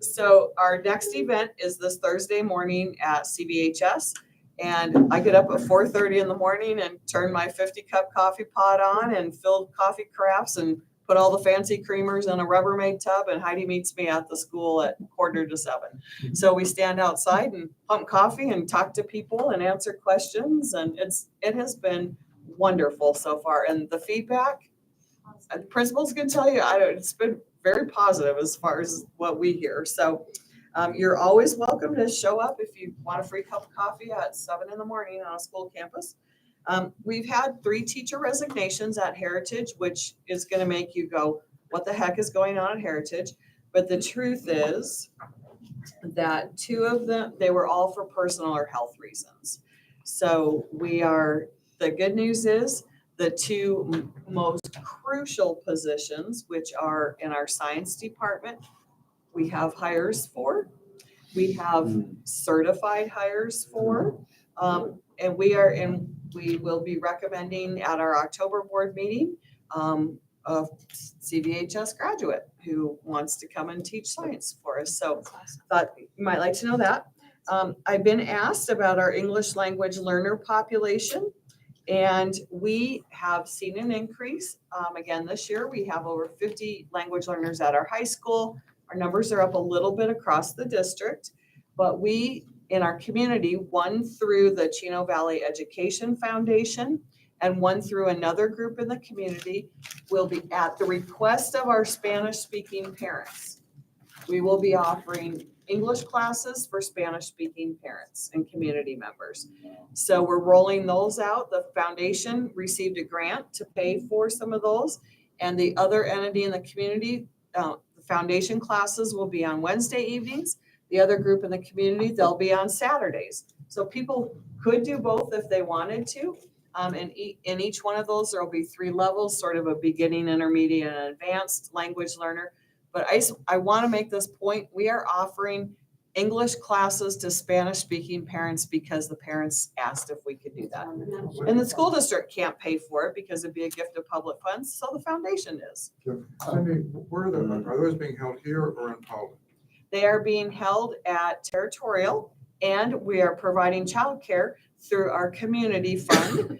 So our next event is this Thursday morning at CVUSD, and I get up at 4:30 in the morning and turn my 50-cup coffee pot on and fill coffee carafes and put all the fancy creamers in a Rubbermaid tub, and Heidi meets me at the school at 6:45. So we stand outside and pump coffee and talk to people and answer questions, and it has been wonderful so far. And the feedback, the principals can tell you, it's been very positive as far as what we hear. So you're always welcome to show up if you want a free cup of coffee at 7 in the morning on a school campus. We've had 3 teacher resignations at Heritage, which is going to make you go, what the heck is going on at Heritage? But the truth is that 2 of them, they were all for personal or health reasons. So the good news is the 2 most crucial positions, which are in our science department, we have hires for. We have certified hires for. And we will be recommending at our October board meeting a CVHS graduate who wants to come and teach science for us. So thought you might like to know that. I've been asked about our English language learner population, and we have seen an increase. Again, this year, we have over 50 language learners at our high school. Our numbers are up a little bit across the district, but we, in our community, one through the Chino Valley Education Foundation and one through another group in the community, will be at the request of our Spanish-speaking parents. We will be offering English classes for Spanish-speaking parents and community members. So we're rolling those out. The foundation received a grant to pay for some of those. And the other entity in the community, the foundation classes will be on Wednesday evenings. The other group in the community, they'll be on Saturdays. So people could do both if they wanted to. And in each one of those, there will be 3 levels, sort of a beginning, intermediate, and advanced language learner. But I want to make this point. We are offering English classes to Spanish-speaking parents because the parents asked if we could do that. And the school district can't pay for it because it'd be a gift of public funds, so the foundation is. Cindy, where are those being held here or in Poland? They are being held at Territorial, and we are providing childcare through our community fund.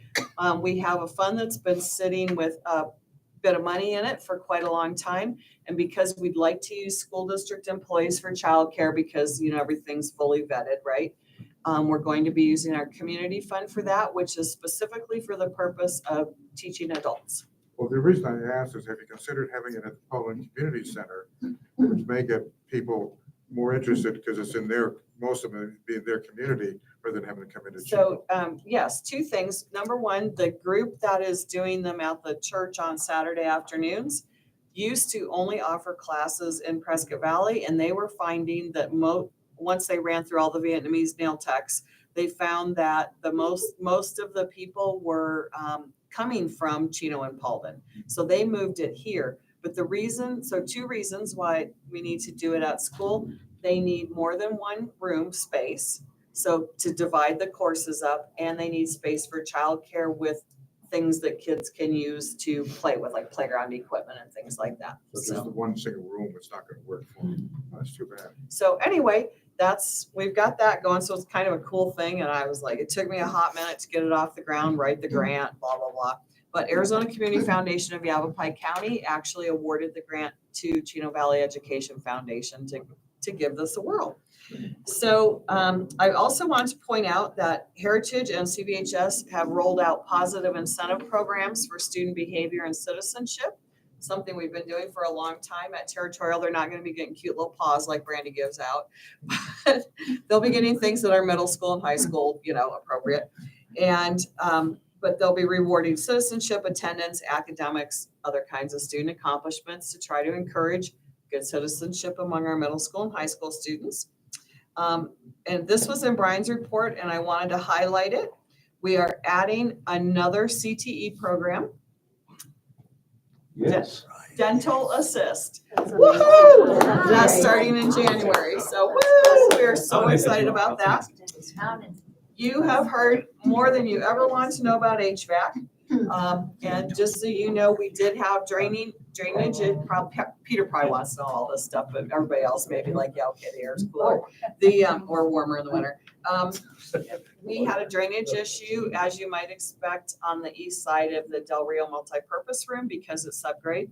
We have a fund that's been sitting with a bit of money in it for quite a long time. And because we'd like to use school district employees for childcare because, everything's fully vetted, right? We're going to be using our community fund for that, which is specifically for the purpose of teaching adults. Well, the reason I asked is, have you considered having it at the Poland Community Center, which may get people more interested because it's in most of them be in their community rather than having to come into. So, yes, 2 things. Number one, the group that is doing them at the church on Saturday afternoons used to only offer classes in Prescott Valley, and they were finding that once they ran through all the Vietnamese nail techs, they found that the most of the people were coming from Chino and Paulden. So they moved it here. But 2 reasons why we need to do it at school. They need more than 1 room space, so to divide the courses up, and they need space for childcare with things that kids can use to play with, like playground equipment and things like that. So just the one single room, it's not going to work for them. That's too bad. So anyway, we've got that going. So it's kind of a cool thing. And I was like, it took me a hot minute to get it off the ground, write the grant, blah, blah, blah. But Arizona Community Foundation of Yavapai County actually awarded the grant to Chino Valley Education Foundation to give this a whirl. So I also want to point out that Heritage and CVHS have rolled out positive incentive programs for student behavior and citizenship, something we've been doing for a long time. At Territorial, they're not going to be getting cute little paws like Brandy gives out, but they'll be getting things that are middle school and high school, appropriate. And but they'll be rewarding citizenship, attendance, academics, other kinds of student accomplishments to try to encourage good citizenship among our middle school and high school students. And this was in Brian's report, and I wanted to highlight it. We are adding another CTE program. Yes. Dental assist. Woohoo! That's starting in January. So woo! We are so excited about that. You have heard more than you ever wanted to know about HVAC. And just so you know, we did have drainage. Peter probably wants to know all this stuff, but everybody else may be like, yeah, okay, the air's cooler, or warmer in the winter. We had a drainage issue, as you might expect, on the east side of the Del Rio multipurpose room because it's subgrade.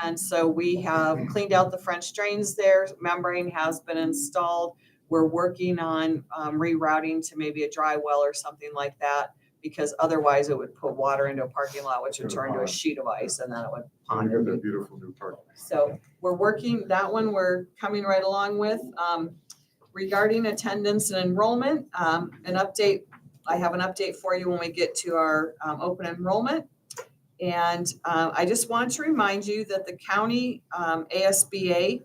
And so we have cleaned out the French drains there. Membrane has been installed. We're working on rerouting to maybe a dry well or something like that, because otherwise it would put water into a parking lot, which would turn into a sheet of ice, and then it would pond. You got that beautiful new park. So we're working, that one we're coming right along with. Regarding attendance and enrollment, an update, I have an update for you when we get to our open enrollment. And I just want to remind you that the county ASBA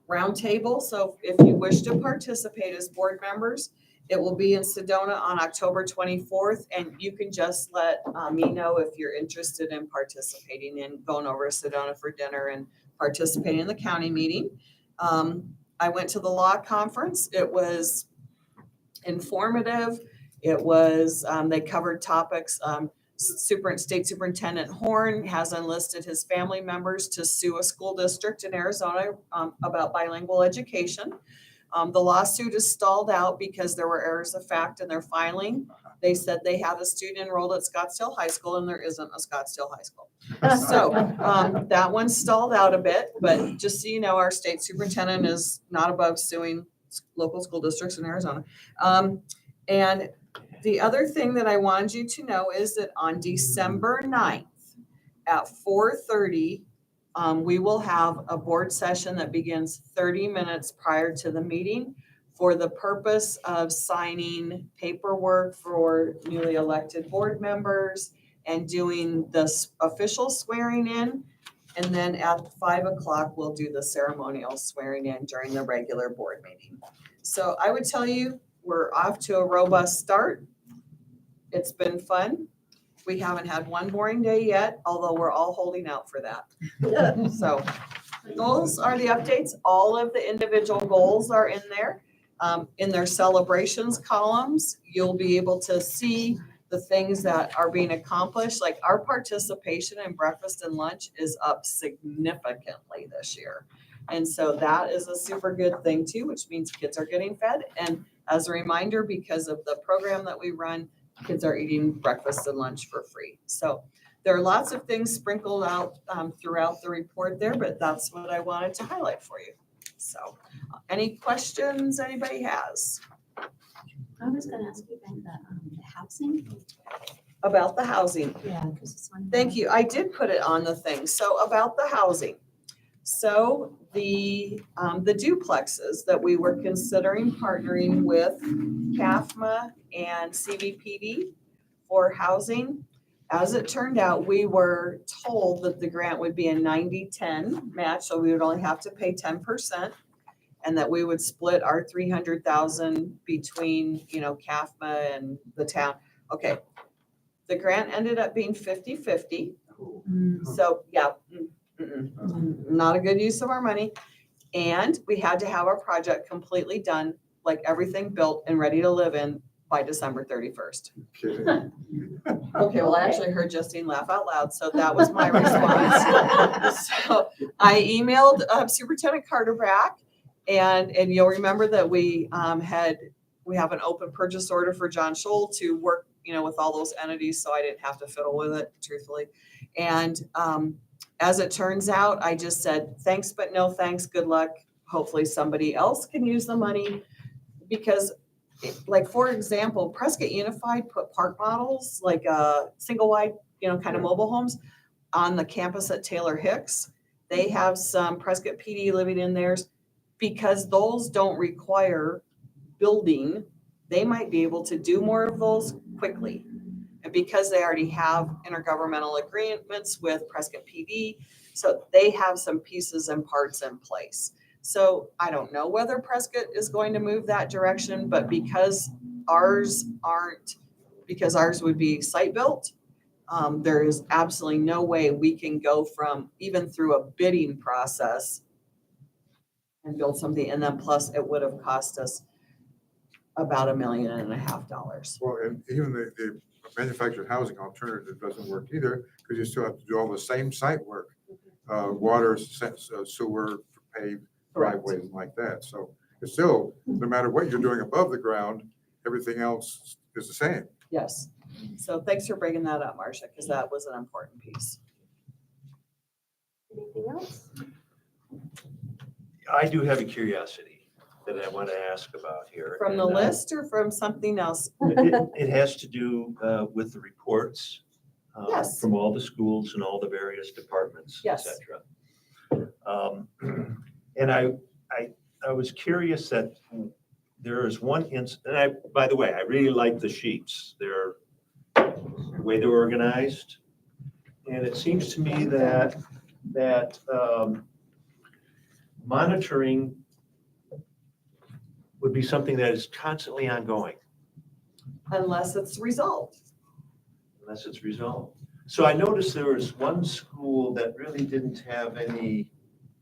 roundtable, so if you wish to participate as board members, it will be in Sedona on October 24th, and you can just let me know if you're interested in participating in going over to Sedona for dinner and participating in the county meeting. I went to the law conference. It was informative. It was, they covered topics, State Superintendent Horn has enlisted his family members to sue a school district in Arizona about bilingual education. The lawsuit is stalled out because there were errors of fact in their filing. They said they had a student enrolled at Scottsdale High School and there isn't a Scottsdale High School. So that one stalled out a bit, but just so you know, our state superintendent is not above suing local school districts in Arizona. And the other thing that I wanted you to know is that on December 9th at 4:30, we will have a board session that begins 30 minutes prior to the meeting for the purpose of signing paperwork for newly elected board members and doing the official swearing in. And then at 5 o'clock, we'll do the ceremonial swearing in during the regular board meeting. So I would tell you, we're off to a robust start. It's been fun. We haven't had one boring day yet, although we're all holding out for that. So those are the updates. All of the individual goals are in there. In their celebrations columns, you'll be able to see the things that are being accomplished. Like our participation in breakfast and lunch is up significantly this year. And so that is a super good thing too, which means kids are getting fed. And as a reminder, because of the program that we run, kids are eating breakfast and lunch for free. So there are lots of things sprinkled out throughout the report there, but that's what I wanted to highlight for you. So any questions anybody has I was gonna ask you about the housing. about the housing? Yeah, because it's on. Thank you. I did put it on the thing. So about the housing. So the duplexes that we were considering partnering with CAFMA and CVPD for housing. As it turned out, we were told that the grant would be a 90-10 match, so we would only have to pay 10%, and that we would split our $300,000 between, CAFMA and the town. Okay, the grant ended up being 50-50. So yeah, not a good use of our money. And we had to have our project completely done, like everything built and ready to live in by December 31st. Kidding. Okay, well, I actually heard Justine laugh out loud, so that was my response. So I emailed Superintendent Carter back, and you'll remember that we have an open purchase order for John Scholl to work, with all those entities, so I didn't have to fiddle with it, truthfully. And as it turns out, I just said, thanks, but no thanks, good luck. Hopefully somebody else can use the money, because like, for example, Prescott Unified put park models, like single wide, kind of mobile homes on the campus at Taylor Hicks. They have some Prescott PD living in theirs. Because those don't require building, they might be able to do more of those quickly. And because they already have intergovernmental agreements with Prescott PD, so they have some pieces and parts in place. So I don't know whether Prescott is going to move that direction, but because ours would be site built, there is absolutely no way we can go from even through a bidding process and build something. And then plus it would have cost us about $1.5 million. Well, and even the manufactured housing alternative doesn't work either, because you still have to do all the same site work, water, sewer, paved driveways and like that. So it's still, no matter what you're doing above the ground, everything else is the same. Yes. So thanks for bringing that up, Marcia, because that was an important piece. Anything else? I do have a curiosity that I want to ask about here. From the list or from something else? It has to do with the reports Yes. from all the schools and all the various departments, et Yes. cetera. And I was curious that there is one instance, and by the way, I really like the sheets. They're the way they're organized. And it seems to me that monitoring would be something that is constantly ongoing. Unless it's resolved. Unless it's resolved. So I noticed there was one school that really didn't have any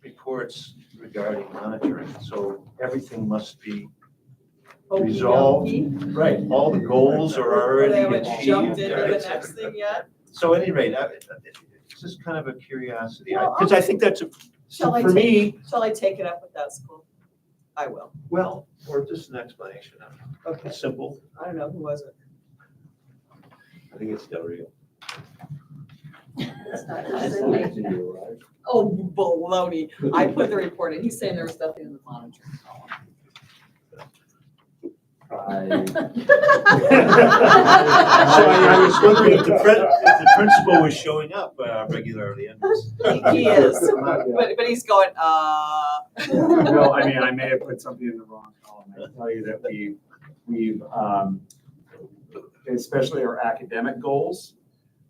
reports regarding monitoring. So everything must be resolved. Okey-dokey. Right, all the goals are But already they haven't achieved. jumped into the right? next thing yet? So at any rate, it's just kind of a curiosity, Well, because I think that's, Shall I for me, Shall I take it up with that school? I will. well, or just an explanation of it. Okay. It's simple. I don't know, who was it? I think it's Del Rio. Oh, baloney. I put the report in. He's saying there was nothing in the monitoring column. So I was wondering if the principal was showing up regularly. He is, but he's going, No, I mean, I may have put something in the wrong column. I can tell you that we've, especially our academic goals,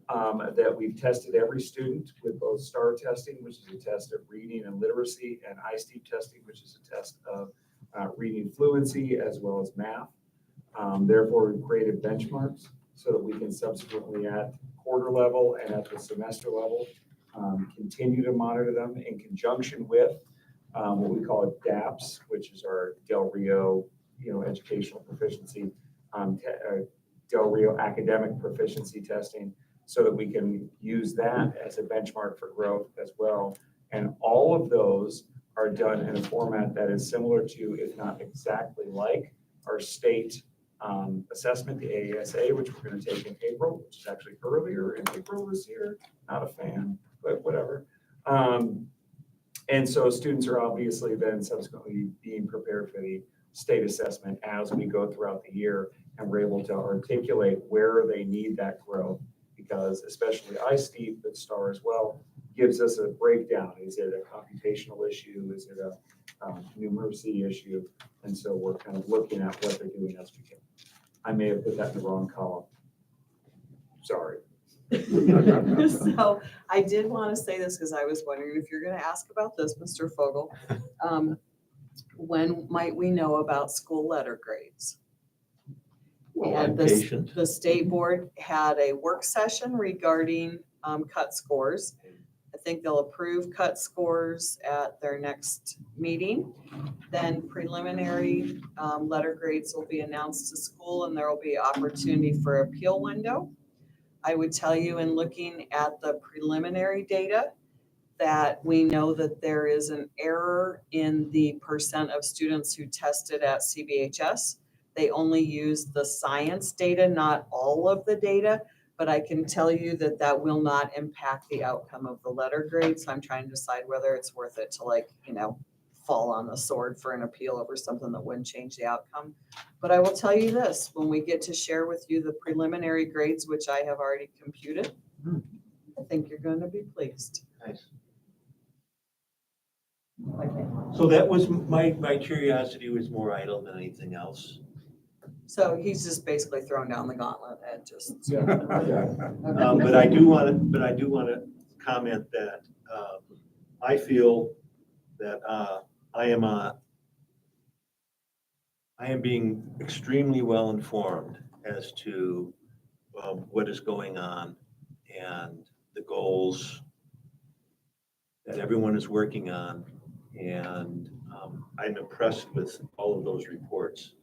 that we've tested every student with both STAR testing, which is a test of reading and literacy, and ISTEEP testing, which is a test of reading fluency as well as math. Therefore, we've created benchmarks so that we can subsequently at quarter level and at the semester level continue to monitor them in conjunction with what we call DAPS, which is our Del Rio, educational proficiency, Del Rio academic proficiency testing, so that we can use that as a benchmark for growth as well. And all of those are done in a format that is similar to, if not exactly like, our state assessment, the AASA, which we're going to take in April, which is actually earlier in April this year. Not a fan, but whatever. And so students are obviously then subsequently being prepared for the state assessment as we go throughout the year, and we're able to articulate where they need that growth, because especially ISTEEP, but STAR as well, gives us a breakdown. Is it a computational issue? Is it a numeracy issue? And so we're kind of looking at what they're doing as we go. I may have put that in the wrong column. Sorry. So I did want to say this because I was wondering if you're going to ask about this, Mr. Fogel. When might we know about school letter grades? And the state board had a work session regarding cut scores. I think they'll approve cut scores at their next meeting. Then preliminary letter grades will be announced to school, and there will be opportunity for appeal window. I would tell you, in looking at the preliminary data, that we know that there is an error in the percent of students who tested at CVHS. They only use the science data, not all of the data, but I can tell you that that will not impact the outcome of the letter grade. So I'm trying to decide whether it's worth it to fall on the sword for an appeal over something that wouldn't change the outcome. But I will tell you this, when we get to share with you the preliminary grades, which I have already computed, I think you're going to be pleased. Nice. Okay. So that was my curiosity was more idle than anything else. So he's just basically throwing down the gauntlet and just. Yeah. But I do want to comment that I feel that I am being extremely well informed as to what is going on and the goals that everyone is working on, and I'm impressed with all of those reports.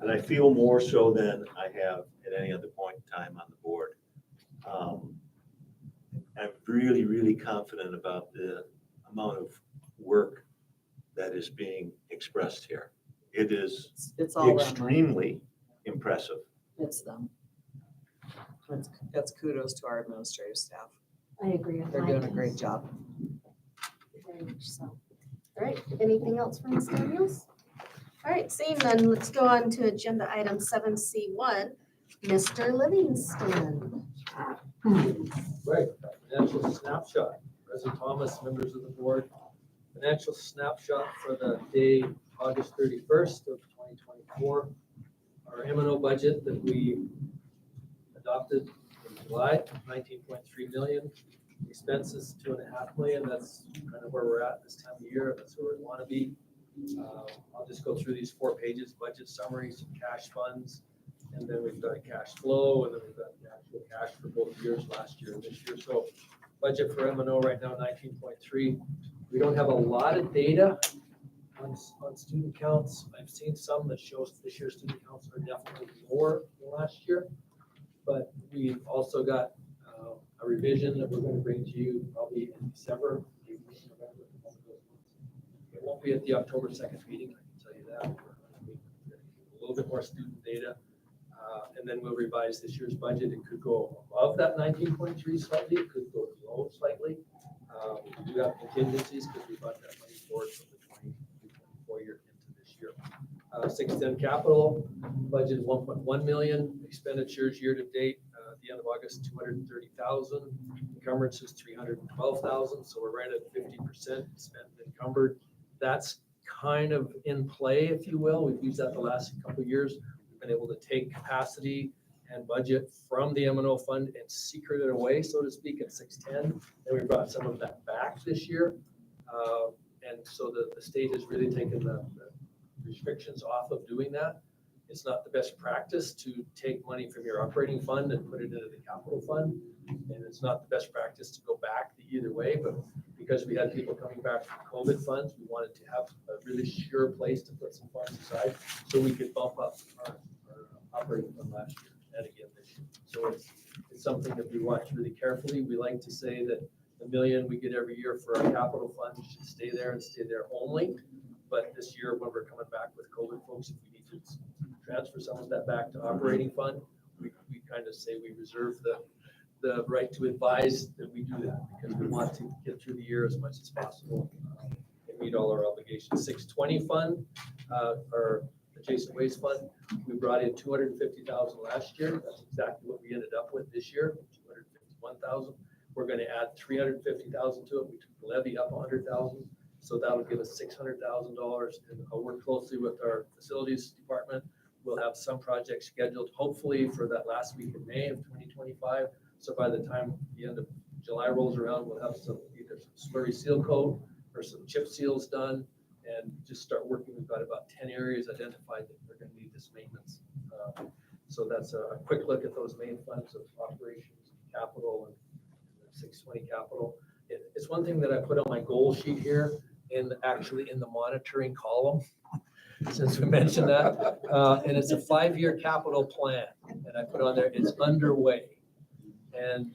And I feel more so than I have at any other point in time on the board. I'm really, really confident about the amount of work that is being expressed here. It is It's all them. extremely impressive. It's them. That's kudos to our administrative staff. I agree. They're doing a great job. Very much so. All right, anything else from Ms. Daniels? All right, seeing none, let's go on to agenda item 7C1, Mr. Livingston. Right, financial snapshot. President Thomas, members of the board, financial snapshot for the day August 31st of 2024. Our M&O budget that we adopted in July, 19.3 million. Expenses, 2.5 million. That's kind of where we're at this time of year. That's where we want to be. I'll just go through these 4 pages, budget summary, some cash funds, and then we've got a cash flow, and then we've got the actual cash for both years, last year and this year. So budget for M&O right now, 19.3. We don't have a lot of data on student counts, I've seen some that shows this year's student counts are definitely lower than last year. But we've also got a revision that we're going to bring to you probably in December, maybe November. It won't be at the October 2nd meeting, I can tell you that. We're going to be a little bit more student data. And then we'll revise this year's budget. It could go above that 19.3 slightly, it could go below slightly. We do have contingencies because we brought that money forward from the 2024 year into this year. 610 capital budget is 1.1 million. Expenditures year to date, at the end of August, 230,000. Encumbrances 312,000. So we're right at 50% spent and encumbered. That's kind of in play, if you will. We've used that the last couple of years. We've been able to take capacity and budget from the M&O fund and secret it away, so to speak, at 610. And we brought some of that back this year. And so the state has really taken the restrictions off of doing that. It's not the best practice to take money from your operating fund and put it into the capital fund. And it's not the best practice to go back the either way, but because we had people coming back from COVID funds, we wanted to have a really sure place to put some funds aside so we could bump up our operating fund last year and again this year. So it's something that we watch really carefully. We like to say that the $1 million we get every year for our capital fund should stay there and stay there only. But this year, when we're coming back with COVID folks, if we need to transfer some of that back to operating fund, we kind of say we reserve the right to advise that we do that because we want to get through the year as much as possible and meet all our obligations. 620 fund, our adjacent waste fund, we brought in 250,000 last year. That's exactly what we ended up with this year, 251,000. We're going to add 350,000 to it. We took the levy up 100,000. So that'll give us $600,000, and I'll work closely with our facilities department. We'll have some projects scheduled, hopefully for that last week of May of 2025. So by the time the end of July rolls around, we'll have some either some slurry seal coat or some chip seals done, and just start working. We've got about 10 areas identified that are going to need this maintenance. So that's a quick look at those main funds of operations, capital, and 620 capital. It's one thing that I put on my goal sheet here, and actually in the monitoring column, since we mentioned that. And it's a 5-year capital plan. And I put on there, it's underway. And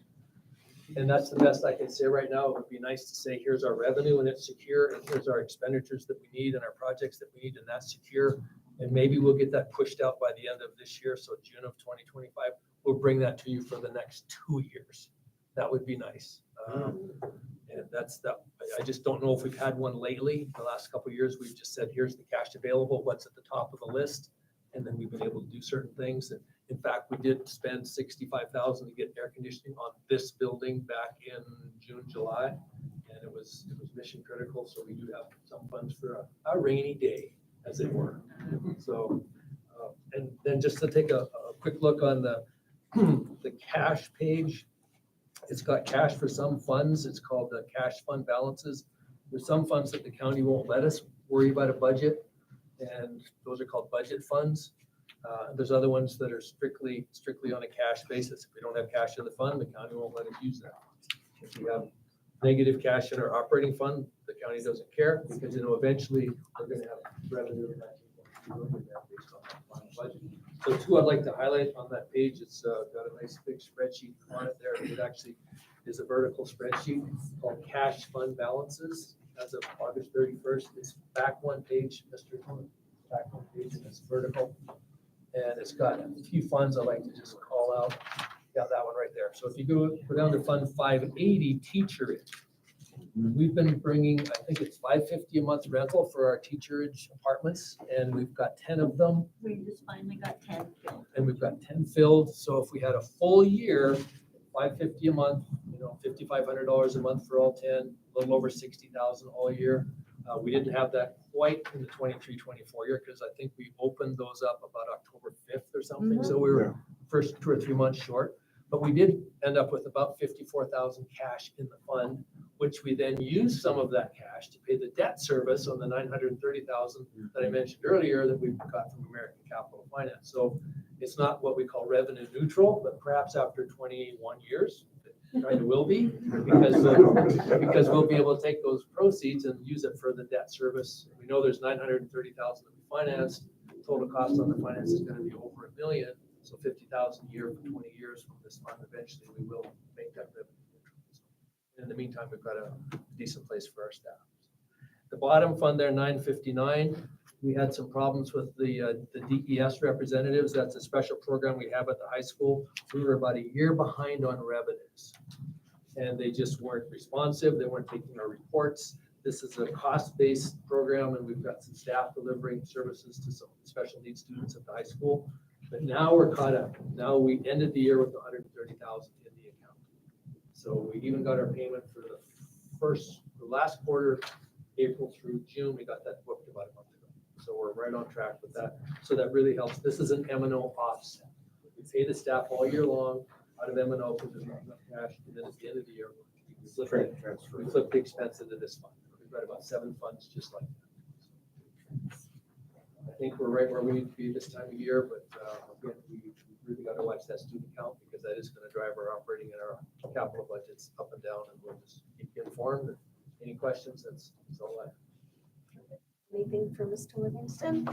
that's the best I can say right now. It would be nice to say, here's our revenue and it's secure, and here's our expenditures that we need and our projects that we need, and that's secure. And maybe we'll get that pushed out by the end of this year. So June of 2025, we'll bring that to you for the next 2 years. That would be nice. And that's that. I just don't know if we've had one lately. The last couple of years, we've just said, here's the cash available, what's at the top of the list. And then we've been able to do certain things. And in fact, we did spend $65,000 to get air conditioning on this building back in June, July. And it was mission critical. So we do have some funds for a rainy day, as it were. So, and then just to take a quick look on the cash page. It's got cash for some funds. It's called the cash fund balances. There's some funds that the county won't let us worry about a budget, and those are called budget funds. There's other ones that are strictly on a cash basis. If we don't have cash in the fund, the county won't let us use that. If we have negative cash in our operating fund, the county doesn't care because eventually we're going to have revenue in that based on that final budget. So 2 I'd like to highlight on that page. It's got a nice big spreadsheet on it there. It actually is a vertical spreadsheet called cash fund balances as of August 31st. It's back one page, Mr. Cohen, back one page, and it's vertical. And it's got a few funds I'd like to just call out. Got that one right there. So if you go down to Fund 580, teacherage. We've been bringing, I think it's $550 a month rental for our teacherage apartments, and we've got 10 of them. We just finally got 10 filled. And we've got 10 filled. So if we had a full year, $550 a month, $5,500 a month for all 10, a little over 60,000 all year. We didn't have that quite in the 23-24 year because I think we opened those up about October 5th or something. So we were first 2 or 3 months short. But we did end up with about 54,000 cash in the fund, which we then used some of that cash to pay the debt service on the 930,000 that I mentioned earlier that we got from American Capital Finance. So it's not what we call revenue neutral, but perhaps after 21 years, kind of will be, because we'll be able to take those proceeds and use it for the debt service. We know there's 930,000 that we financed. Total cost on the finance is gonna be over $1 million, so 50,000 a year for 20 years from this fund. Eventually, we will make that revenue neutral. In the meantime, we've got a decent place for our staff. The bottom fund there, 959, we had some problems with the DES representatives. That's a special program we have at the high school. We were about a year behind on revenues, and they just weren't responsive. They weren't taking our reports. This is a cost-based program, and we've got some staff delivering services to some special needs students at the high school. But now we're caught up. Now we ended the year with 130,000 in the account. So we even got our payment for the last quarter, April through June. We got that booked about a month ago. So we're right on track with that. So that really helps. This is an M&O offset. We pay the staff all year long out of M&O because there's not enough cash. And then at the end of the year, we flip the expense into this fund. We've got about 7 funds just like that. I think we're right where we need to be this time of year, but again, we really got to watch that student count because that is going to drive our operating and our capital budgets up and down, and we'll just keep you informed. Any questions? That's all I have. Anything for Mr. Livingston?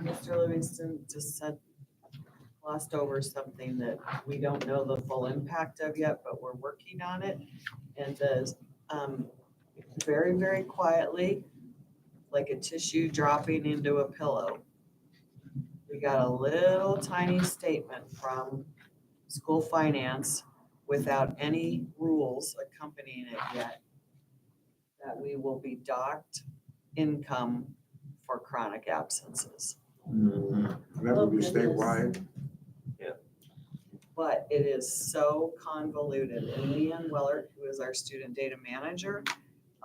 Mr. Livingston just said, glossed over something that we don't know the full impact of yet, but we're working on it. And does very, very quietly, like a tissue dropping into a pillow, we got a little tiny statement from school finance without any rules accompanying it yet, that we will be docked income for chronic absences. And that would be statewide. But it is so convoluted. And Leanne Wellert, who is our student data manager,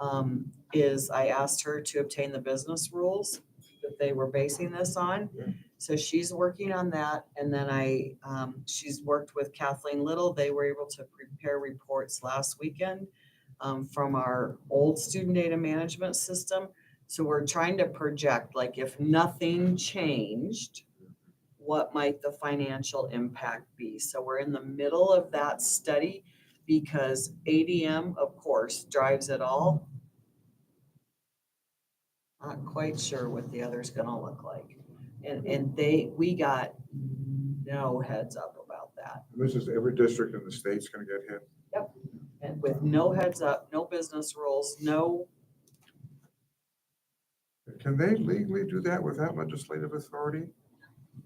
I asked her to obtain the business rules that they were basing this on. So she's working on that. And then she's worked with Kathleen Little. They were able to prepare reports last weekend from our old student data management system. So we're trying to project, like, if nothing changed, what might the financial impact be? So we're in the middle of that study because ADM, of course, drives it all. Not quite sure what the other's gonna look like. And we got no heads up about that. This is every district in the state's gonna get hit. Yep. And with no heads up, no business rules, no. Can they legally do that without legislative authority?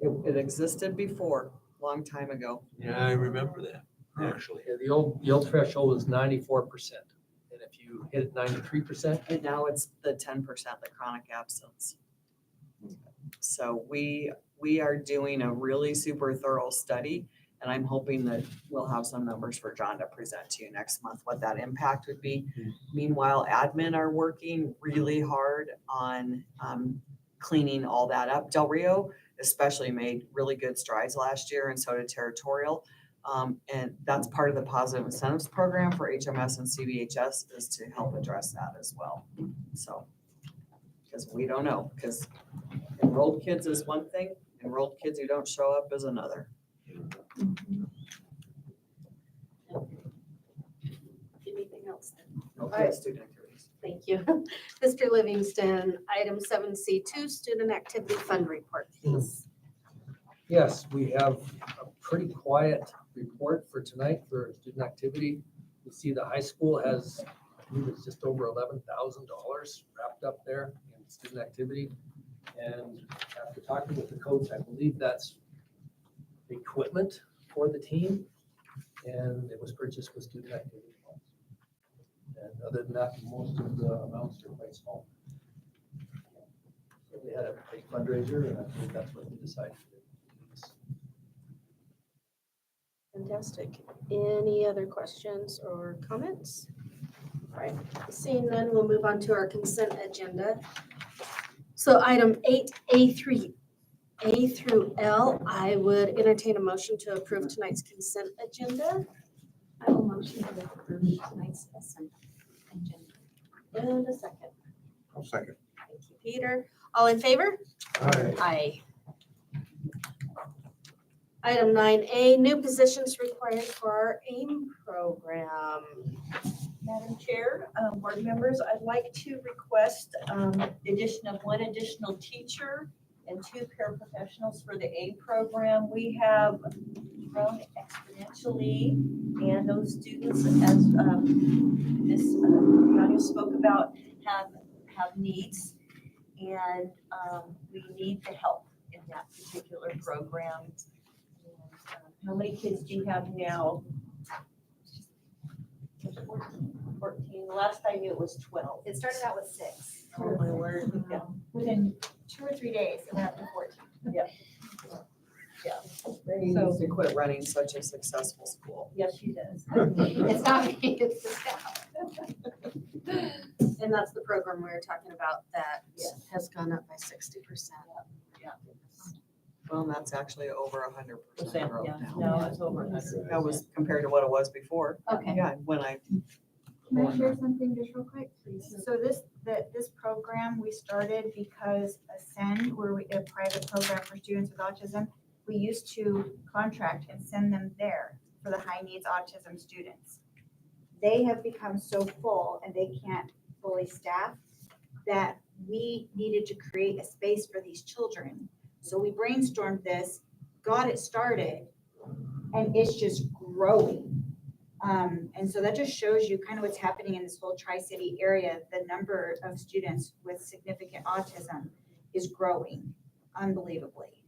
It existed before, long time ago. Yeah, I remember that, actually. Yeah, the old threshold was 94%. And if you hit 93%, And now it's the 10%, the chronic absence. So we are doing a really super thorough study, and I'm hoping that we'll have some numbers for John to present to you next month, what that impact would be. Meanwhile, admin are working really hard on cleaning all that up. Del Rio especially made really good strides last year, and so did Territorial. And that's part of the positive incentives program for HMS and CVHS, is to help address that as well. So, because we don't know, because enrolled kids is one thing, enrolled kids who don't show up is another. Anything else then? Okay, student activities. Thank you. Mr. Livingston, item 7C2, student activity fund report, please. yes, we have a pretty quiet report for tonight for student activity. You see the high school has, I believe it's just over $11,000 wrapped up there in student activity. And after talking with the coach, I believe that's equipment for the team, and it was purchased with student activity funds. And other than that, most of the amounts are quite small. So we had a big fundraiser, and I think that's what we decided to do. Fantastic. Any other questions or comments? All right, seeing none, we'll move on to our consent agenda. So item 8A through L, I would entertain a motion to approve tonight's consent agenda. I will motion to approve tonight's consent agenda. And a second. I'll second. Thank you, Peter. All in favor? Aye. Aye. Item 9A, new positions required for our AIM program. Madam Chair, board members, I'd like to request the addition of one additional teacher and 2 paraprofessionals for the AID program. We have grown exponentially, and those students, as Ms. Yanya spoke about, have needs, and we need the help in that particular program. And, how many kids do you have now? 14. The last I knew it was 12. It started out with 6. Oh, my word. Yeah. Within 2 or 3 days, it went up to 14. They need to quit running such a successful school. Yes, she does. It's not me, it's the staff. And that's the program we were talking about that has gone up by 60%. Well, and that's actually over 100% growth Yeah, now. no, it's over 100. That was compared to what it was before. Okay. Yeah, when I, Can I share something just real quick? So this program, we started because Ascend, we're a private program for students with autism. We used to contract and send them there for the high needs autism students. They have become so full and they can't fully staff that we needed to create a space for these children. So we brainstormed this, got it started, and it's just growing. And so that just shows you kind of what's happening in this whole Tri-City area. The number of students with significant autism is growing unbelievably.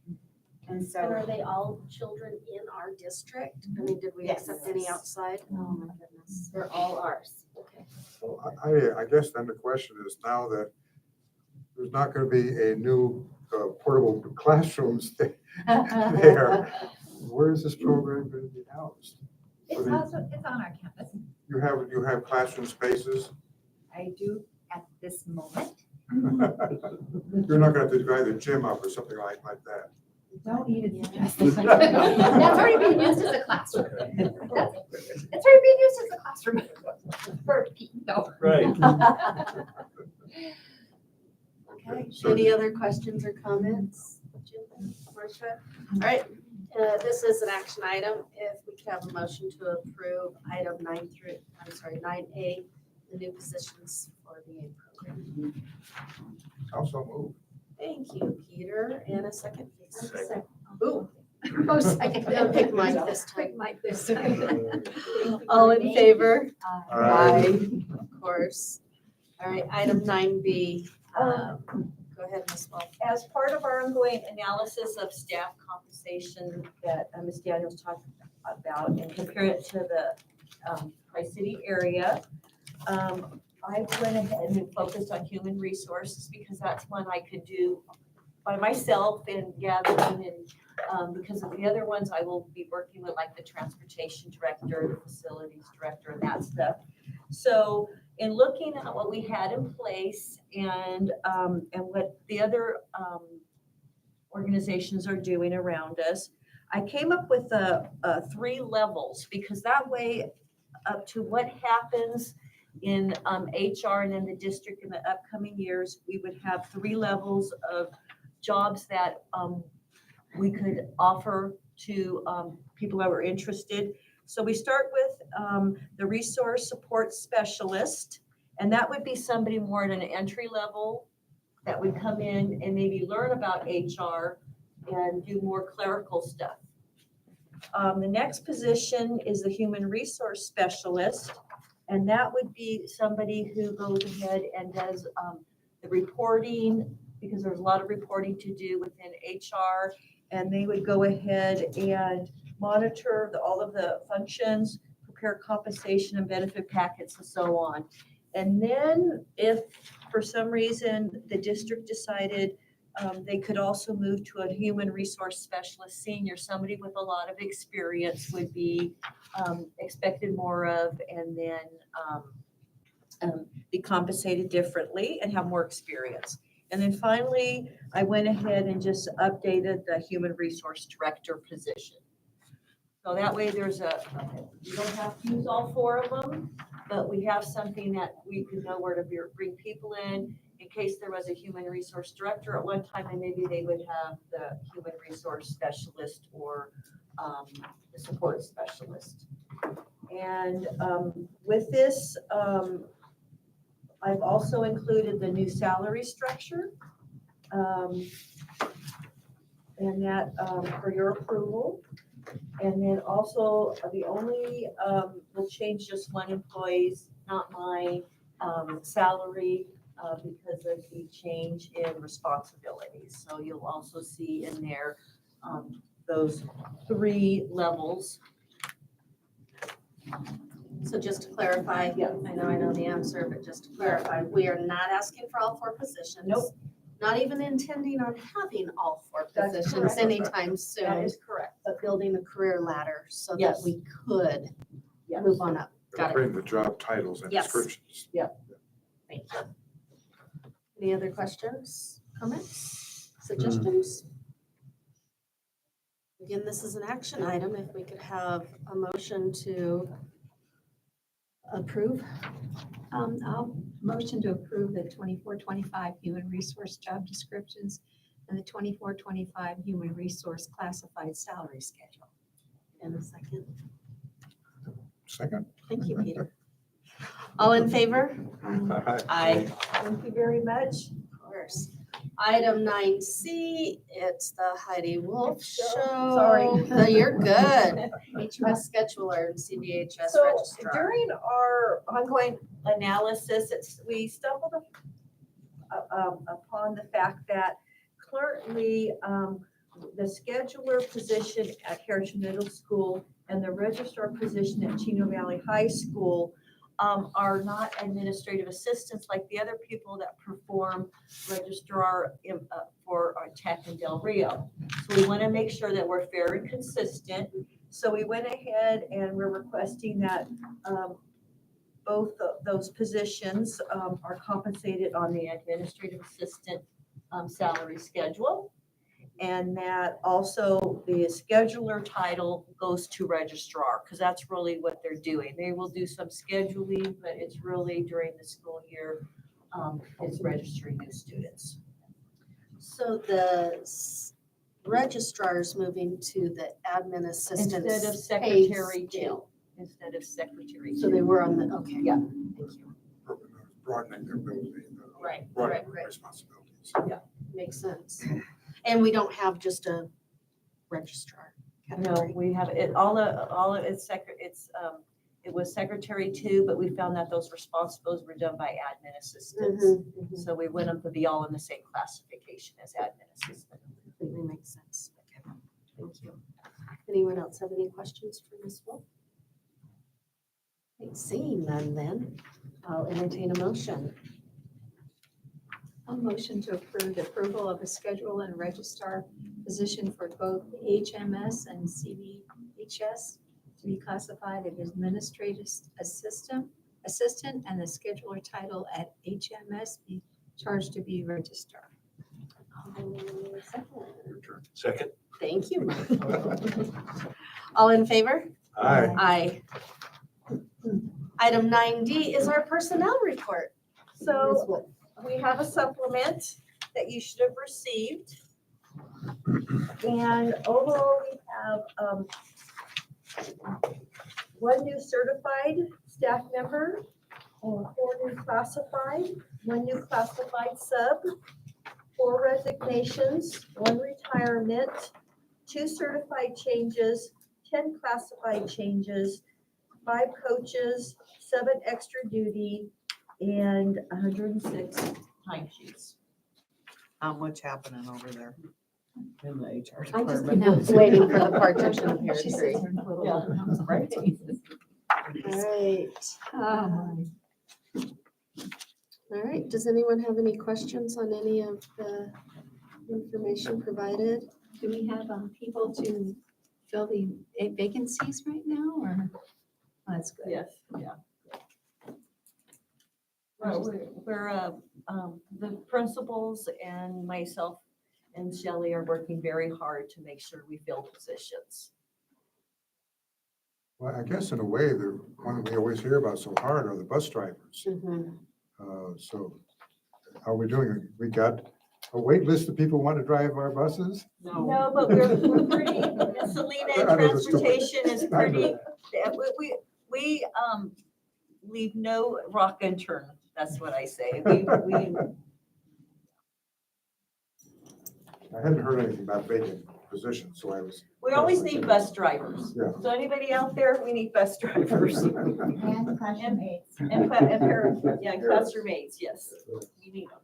And And so, are they all children in our district? I mean, did we Yes. accept any outside? Oh, my goodness. They're all ours. Okay. I guess then the question is now that there's not going to be a new portable classrooms there, where is this program going to be housed? it's also, it's on our campus. You have classroom spaces? I do at this moment. You're not going to have to divide the gym up or something like that. Don't even suggest That's already being used as a classroom. It's already being used as a classroom. For no. Right. Okay, any other questions or comments? Jim, Marcia? All right, this is an action item. If we could have a motion to approve item 9A, the new positions for the AIM program. Also move. Thank you, Peter. And a second, please. Second. Ooh. Oh, second. I'll pick Mike this time. Quick mic this time. All in favor? Aye. Of course. All right, item 9B. Go ahead, Ms. Welch. As part of our ongoing analysis of staff compensation that Ms. Daniels talked about and compare it to the Tri-City area, I went ahead and focused on human resources because that's one I could do by myself and gathering and because of the other ones, I will be working with like the transportation director, the facilities director and that stuff. So in looking at what we had in place and what the other organizations are doing around us, I came up with 3 levels because that way up to what happens in HR and in the district in the upcoming years, we would have 3 levels of jobs that we could offer to people that were interested. So we start with the resource support specialist, and that would be somebody more at an entry level that would come in and maybe learn about HR and do more clerical stuff. The next position is the human resource specialist, and that would be somebody who goes ahead and does the reporting, because there's a lot of reporting to do within HR, and they would go ahead and monitor all of the functions, prepare compensation and benefit packets and so on. And then if for some reason the district decided they could also move to a human resource specialist senior, somebody with a lot of experience would be expected more of, and then be compensated differently and have more experience. And then finally, I went ahead and just updated the human resource director position. So that way there's you don't have to use all 4 of them, but we have something that we could know where to bring people in case there was a human resource director at one time, and maybe they would have the human resource specialist or the support specialist. And with this, I've also included the new salary structure. And that for your approval. And then also the only, we'll change just one employee's, not my salary because of the change in responsibilities. So you'll also see in there those 3 levels. So just to clarify, I know the answer, but just to clarify, we are not asking for all 4 positions. Nope. Not even intending on having all 4 That's positions correct. anytime That soon, is correct. but building a career ladder so that Yes. we could Yes. move on up. Got it. Bring the job titles and Yes. descriptions. Thank you. Any other questions, comments, suggestions? Again, this is an action item. If we could have a motion to approve. I'll motion to approve the 24-25 human resource job descriptions and the 24-25 human resource classified salary schedule. In a second. Second. Thank you, Peter. All in favor? Aye. Thank you very much. Of course. Item 9C, it's the Heidi Wolf Show. Sorry. No, you're good. HMS scheduler and CVHS So registrar. during our ongoing analysis, we stumbled upon the fact that currently the scheduler position at Heritage Middle School and the registrar position at Chino Valley High School are not administrative assistants like the other people that perform registrar for our tech in Del Rio. So we want to make sure that we're fair and consistent. So we went ahead and we're requesting that both those positions are compensated on the administrative assistant salary schedule. And that also the scheduler title goes to registrar, because that's really what they're doing. They will do some scheduling, but it's really during the school year, it's registering new students. So the registrar's moving to the admin assistant. Instead of secretary two. Instead of secretary So two. they were on the, okay. Yeah. Thank you. Broadening their ability. Right, broadening right. responsibilities. Makes sense. And we don't have just a registrar. No, we have it, all of it's it was secretary two, but we found that those responsibilities were done by admin assistants. So we went them to be all in the same classification as admin assistant. Completely makes sense. Okay, thank you. Anyone else have any questions for Ms. Wolf? Seeing none then, I'll entertain a motion. I'll motion to approve the approval of a schedule and registrar position for both HMS and CVHS to be classified as administrative assistant and the scheduler title at HMS be charged to be registrar. Second? Thank you. All in favor? Aye. Aye. Item 9D is our personnel report. Ms. So Wolf. we have a supplement that you should have received. And overall, we have one new certified staff member, 4 new classified, 1 new classified sub, 4 resignations, 1 retirement, 2 certified changes, 10 classified changes, 5 coaches, 7 extra duty, and 106 timesheets. What's happening over there in the HR I just department? announced. Waiting for the partition of She Harrisburg. sits there in a little Yeah. bit, and I was like, Right. Jesus. All right. Oh, my. All right. Does anyone have any questions on any of the information provided? Do we have people to fill the vacancies right now, or? Oh, that's good. Yes, yeah. We're the principals and myself and Shelley are working very hard to make sure we fill positions. Well, I guess in a way, the one we always hear about so hard are the bus drivers. Mhm. So how are we doing? We got a wait list of people who want to drive our buses? No, but we're pretty, Selena, I know that's stupid. transportation is I know pretty, we leave no rock unturned, that's what I say. We, I hadn't heard anything about vacant positions, so I was. we always need bus drivers. Yeah. So anybody out there, we need bus drivers. And classroom aides. And classroom aides, yes. We need them.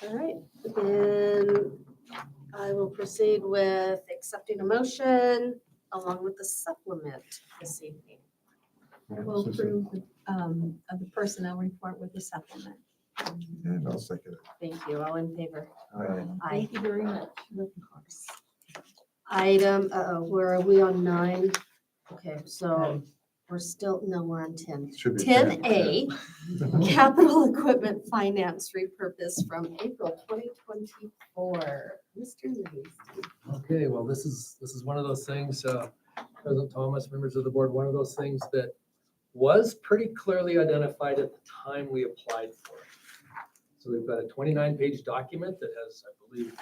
All right, then I will proceed with accepting a motion along with the supplement this evening. We'll approve of the personnel report with the supplement. And I'll second it. Thank you. All in favor? Aye. Thank you very much. Of course. Item, where are we on 9? Okay, so we're still, no, we're on 10. Should be 10A, capital equipment finance repurpose from April 2024. Mr. Lees. Okay, well, this is one of those things, President Thomas, members of the board, one of those things that was pretty clearly identified at the time we applied for it. So we've got a 29-page document that has, I believe,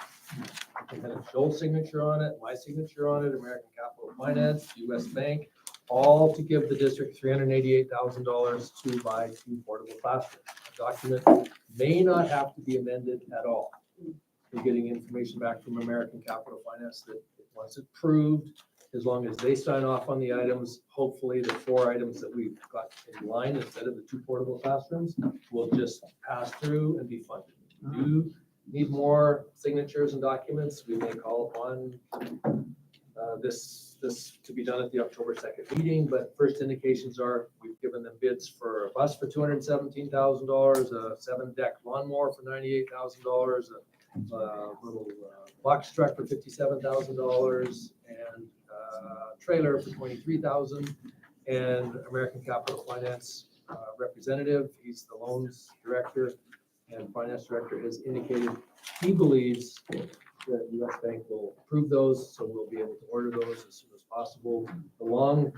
kind of Joel's signature on it, my signature on it, American Capital Finance, US Bank, all to give the district $388,000 to buy 2 portable classrooms. The document may not have to be amended at all. We're getting information back from American Capital Finance that once approved, as long as they sign off on the items, hopefully the 4 items that we've got in line instead of the 2 portable classrooms will just pass through and be funded. If you need more signatures and documents, we may call upon this to be done at the October 2nd meeting, but first indications are we've given them bids for a bus for $217,000, a 7-deck lawnmower for $98,000, a little box truck for $57,000, and trailer for $23,000, and American Capital Finance representative, he's the loans director and finance director, has indicated he believes that US Bank will approve those, so we'll be able to order those as soon as possible. The long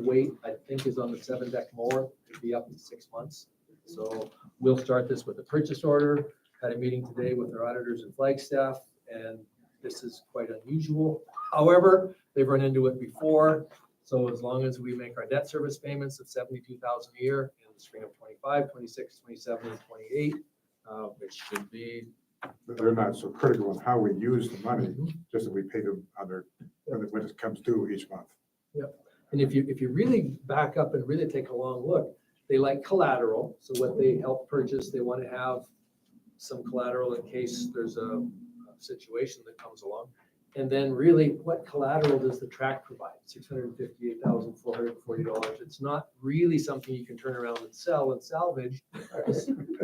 wait, I think, is on the 7-deck mower. It'd be up to 6 months. So we'll start this with a purchase order. Had a meeting today with our auditors and Flagstaff, and this is quite unusual. However, they've run into it before. So as long as we make our debt service payments of $72,000 a year in the spring of 25, 26, 27, and 28, it should be. But they're not so critical on how we use the money, just that we pay them on their, when it comes due each month. And if you really back up and really take a long look, they like collateral. So what they help purchase, they want to have some collateral in case there's a situation that comes along. And then really, what collateral does the tract provide? $658,440. It's not really something you can turn around and sell and salvage,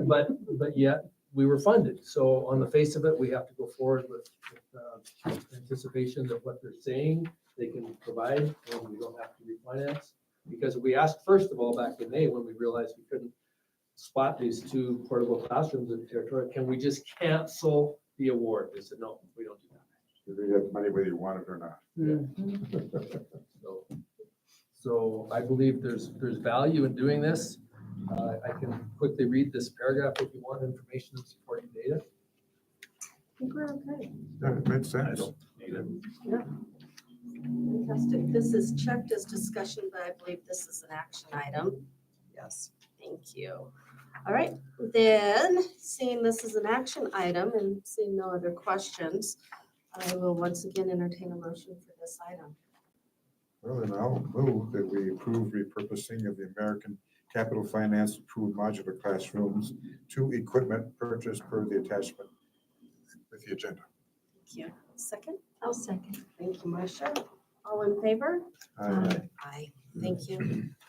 but yet we were funded. So on the face of it, we have to go forward with anticipation that what they're saying they can provide, and we don't have to refinance. Because we asked, first of all, back in May, when we realized we couldn't spot these 2 portable classrooms in the territory, can we just cancel the award? They said, no, we don't do that. You have money whether you want it or not. So I believe there's value in doing this. I can quickly read this paragraph if you want information and supporting data. I think we're okay. Yeah, it makes sense. Fantastic. This is checked as discussion, but I believe this is an action item. Yes. Thank you. All right, then, seeing this as an action item and seeing no other questions, I will once again entertain a motion for this item. Well, then I'll move that we approve repurposing of the American Capital Finance approved modular classrooms to equipment purchased per the attachment with the agenda. Thank you. Second? I'll second. Thank you, Marcia. All in favor? Aye. Aye. Thank you.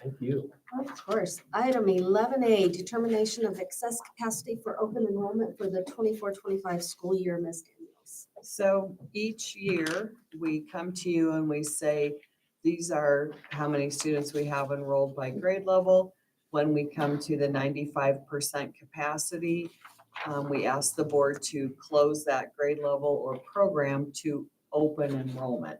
Thank you. Of course. Item 11A, determination of excess capacity for open enrollment for the 24-25 school year, Ms. Daniels. So each year, we come to you and we say, these are how many students we have enrolled by grade level. When we come to the 95% capacity, we ask the board to close that grade level or program to open enrollment.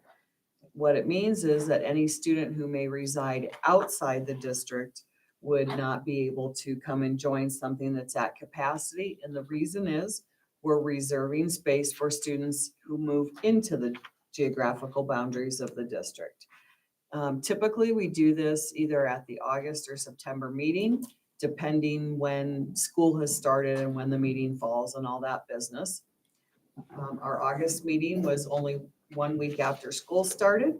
What it means is that any student who may reside outside the district would not be able to come and join something that's at capacity. And the reason is we're reserving space for students who move into the geographical boundaries of the district. Typically, we do this either at the August or September meeting, depending when school has started and when the meeting falls and all that business. Our August meeting was only 1 week after school started.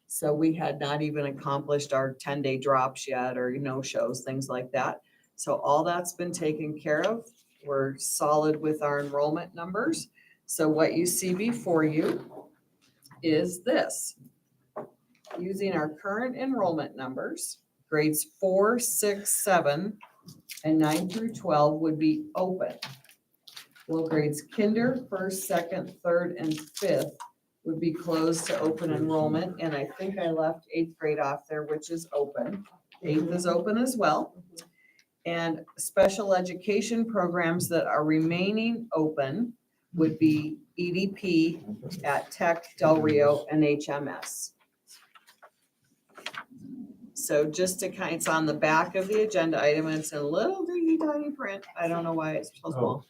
So we had not even accomplished our 10-day drops yet or no-shows, things like that. So all that's been taken care of. We're solid with our enrollment numbers. So what you see before you is this. Using our current enrollment numbers, grades 4, 6, 7, and 9 through 12 would be open. Well, grades kinder, 1st, 2nd, 3rd, and 5th would be closed to open enrollment, and I think I left 8th grade off there, which is open. 8th is open as well. And special education programs that are remaining open would be EDP at Tech, Del Rio, and HMS. So just to kind, it's on the back of the agenda item, and it's in little tiny print. I don't know why it's so small.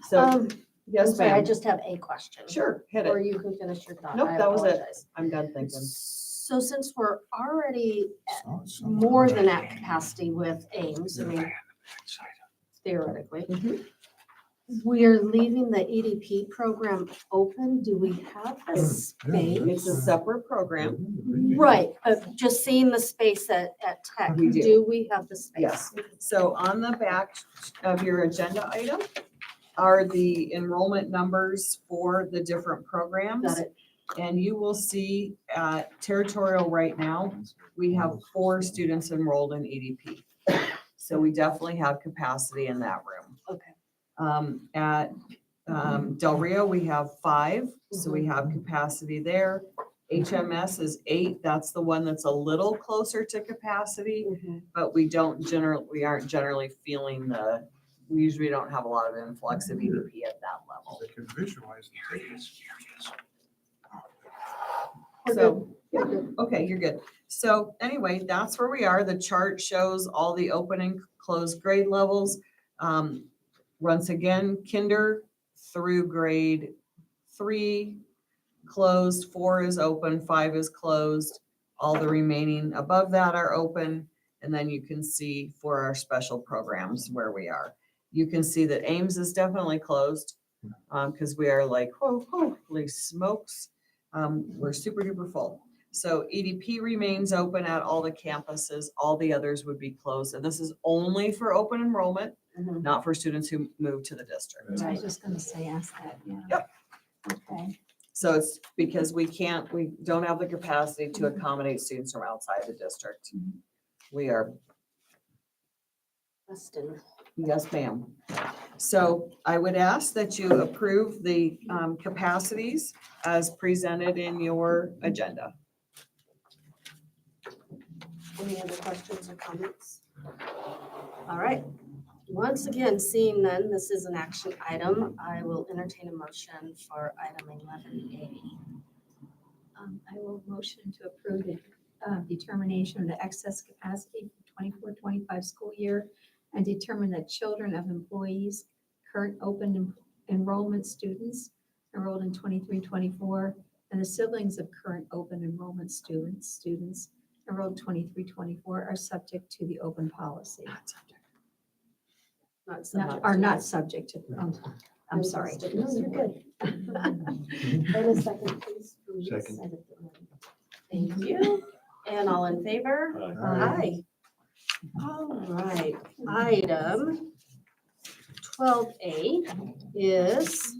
So, yes, I'm sorry, I ma'am. just have a question. Sure, hit Or it. you can finish your thought. Nope, I that was it. apologize. I'm done thinking. So since we're already more than at capacity with Ames, I mean, theoretically, we're leaving the EDP program open. Do we have the It's space? a separate program. Right, just seeing the space at Tech, We do. do we have the space? Yes. So on the back of your agenda item are the enrollment numbers for the different programs. Got it. And you will see at Territorial right now, we have 4 students enrolled in EDP. So we definitely have capacity in that room. Okay. At Del Rio, we have 5, so we have capacity there. HMS is 8, that's the one that's a little closer to capacity, but we aren't generally feeling we usually don't have a lot of influx of EDP at that level. They can visualize the things. So, yeah, okay, you're good. So anyway, that's where we are. The chart shows all the open and closed grade levels. Once again, kinder through grade 3, closed, 4 is open, 5 is closed. All the remaining above that are open. And then you can see for our special programs where we are. You can see that Ames is definitely closed because we are like, whoa, holy smokes. We're super duper full. So EDP remains open at all the campuses. All the others would be closed. And this is only for open enrollment, not for students who move to the district. I was just gonna say, ask that, yeah. Yep. Okay. So it's because we don't have the capacity to accommodate students from outside the district. We are, Weston. yes, ma'am. So I would ask that you approve the capacities as presented in your agenda. Any other questions or comments? All right. Once again, seeing none, this is an action item. I will entertain a motion for item 11A. I will motion to approve the determination of the excess capacity for 24-25 school year and determine that children of employees, current open enrollment students enrolled in 23-24, and the siblings of current open enrollment students enrolled 23-24 are subject to the open policy. Are not subject to, I'm sorry. No, you're good. And a second, please. Second. Thank you. And all in favor? Aye. All right, item 12A is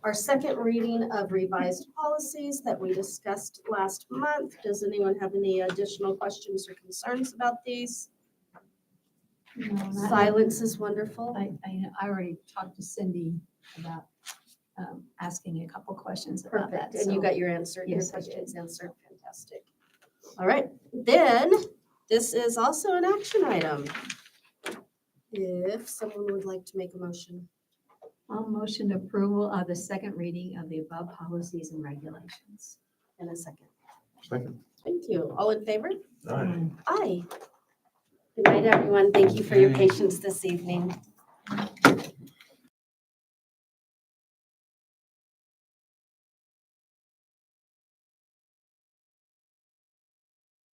our second reading of revised policies that we discussed last month. Does anyone have any additional questions or concerns about these? No, not- Silence is wonderful. I already talked to Cindy about asking a couple questions about that. Perfect, and you so- got your answer, your Yes, I did. questions answered, fantastic. All right, then, this is also an action item. If someone would like to make a motion. I'll motion approval of the second reading of the above policies and regulations. In a second. Second. Thank you. All in favor? All right. Aye. Good night, everyone. Thank you for your patience this evening.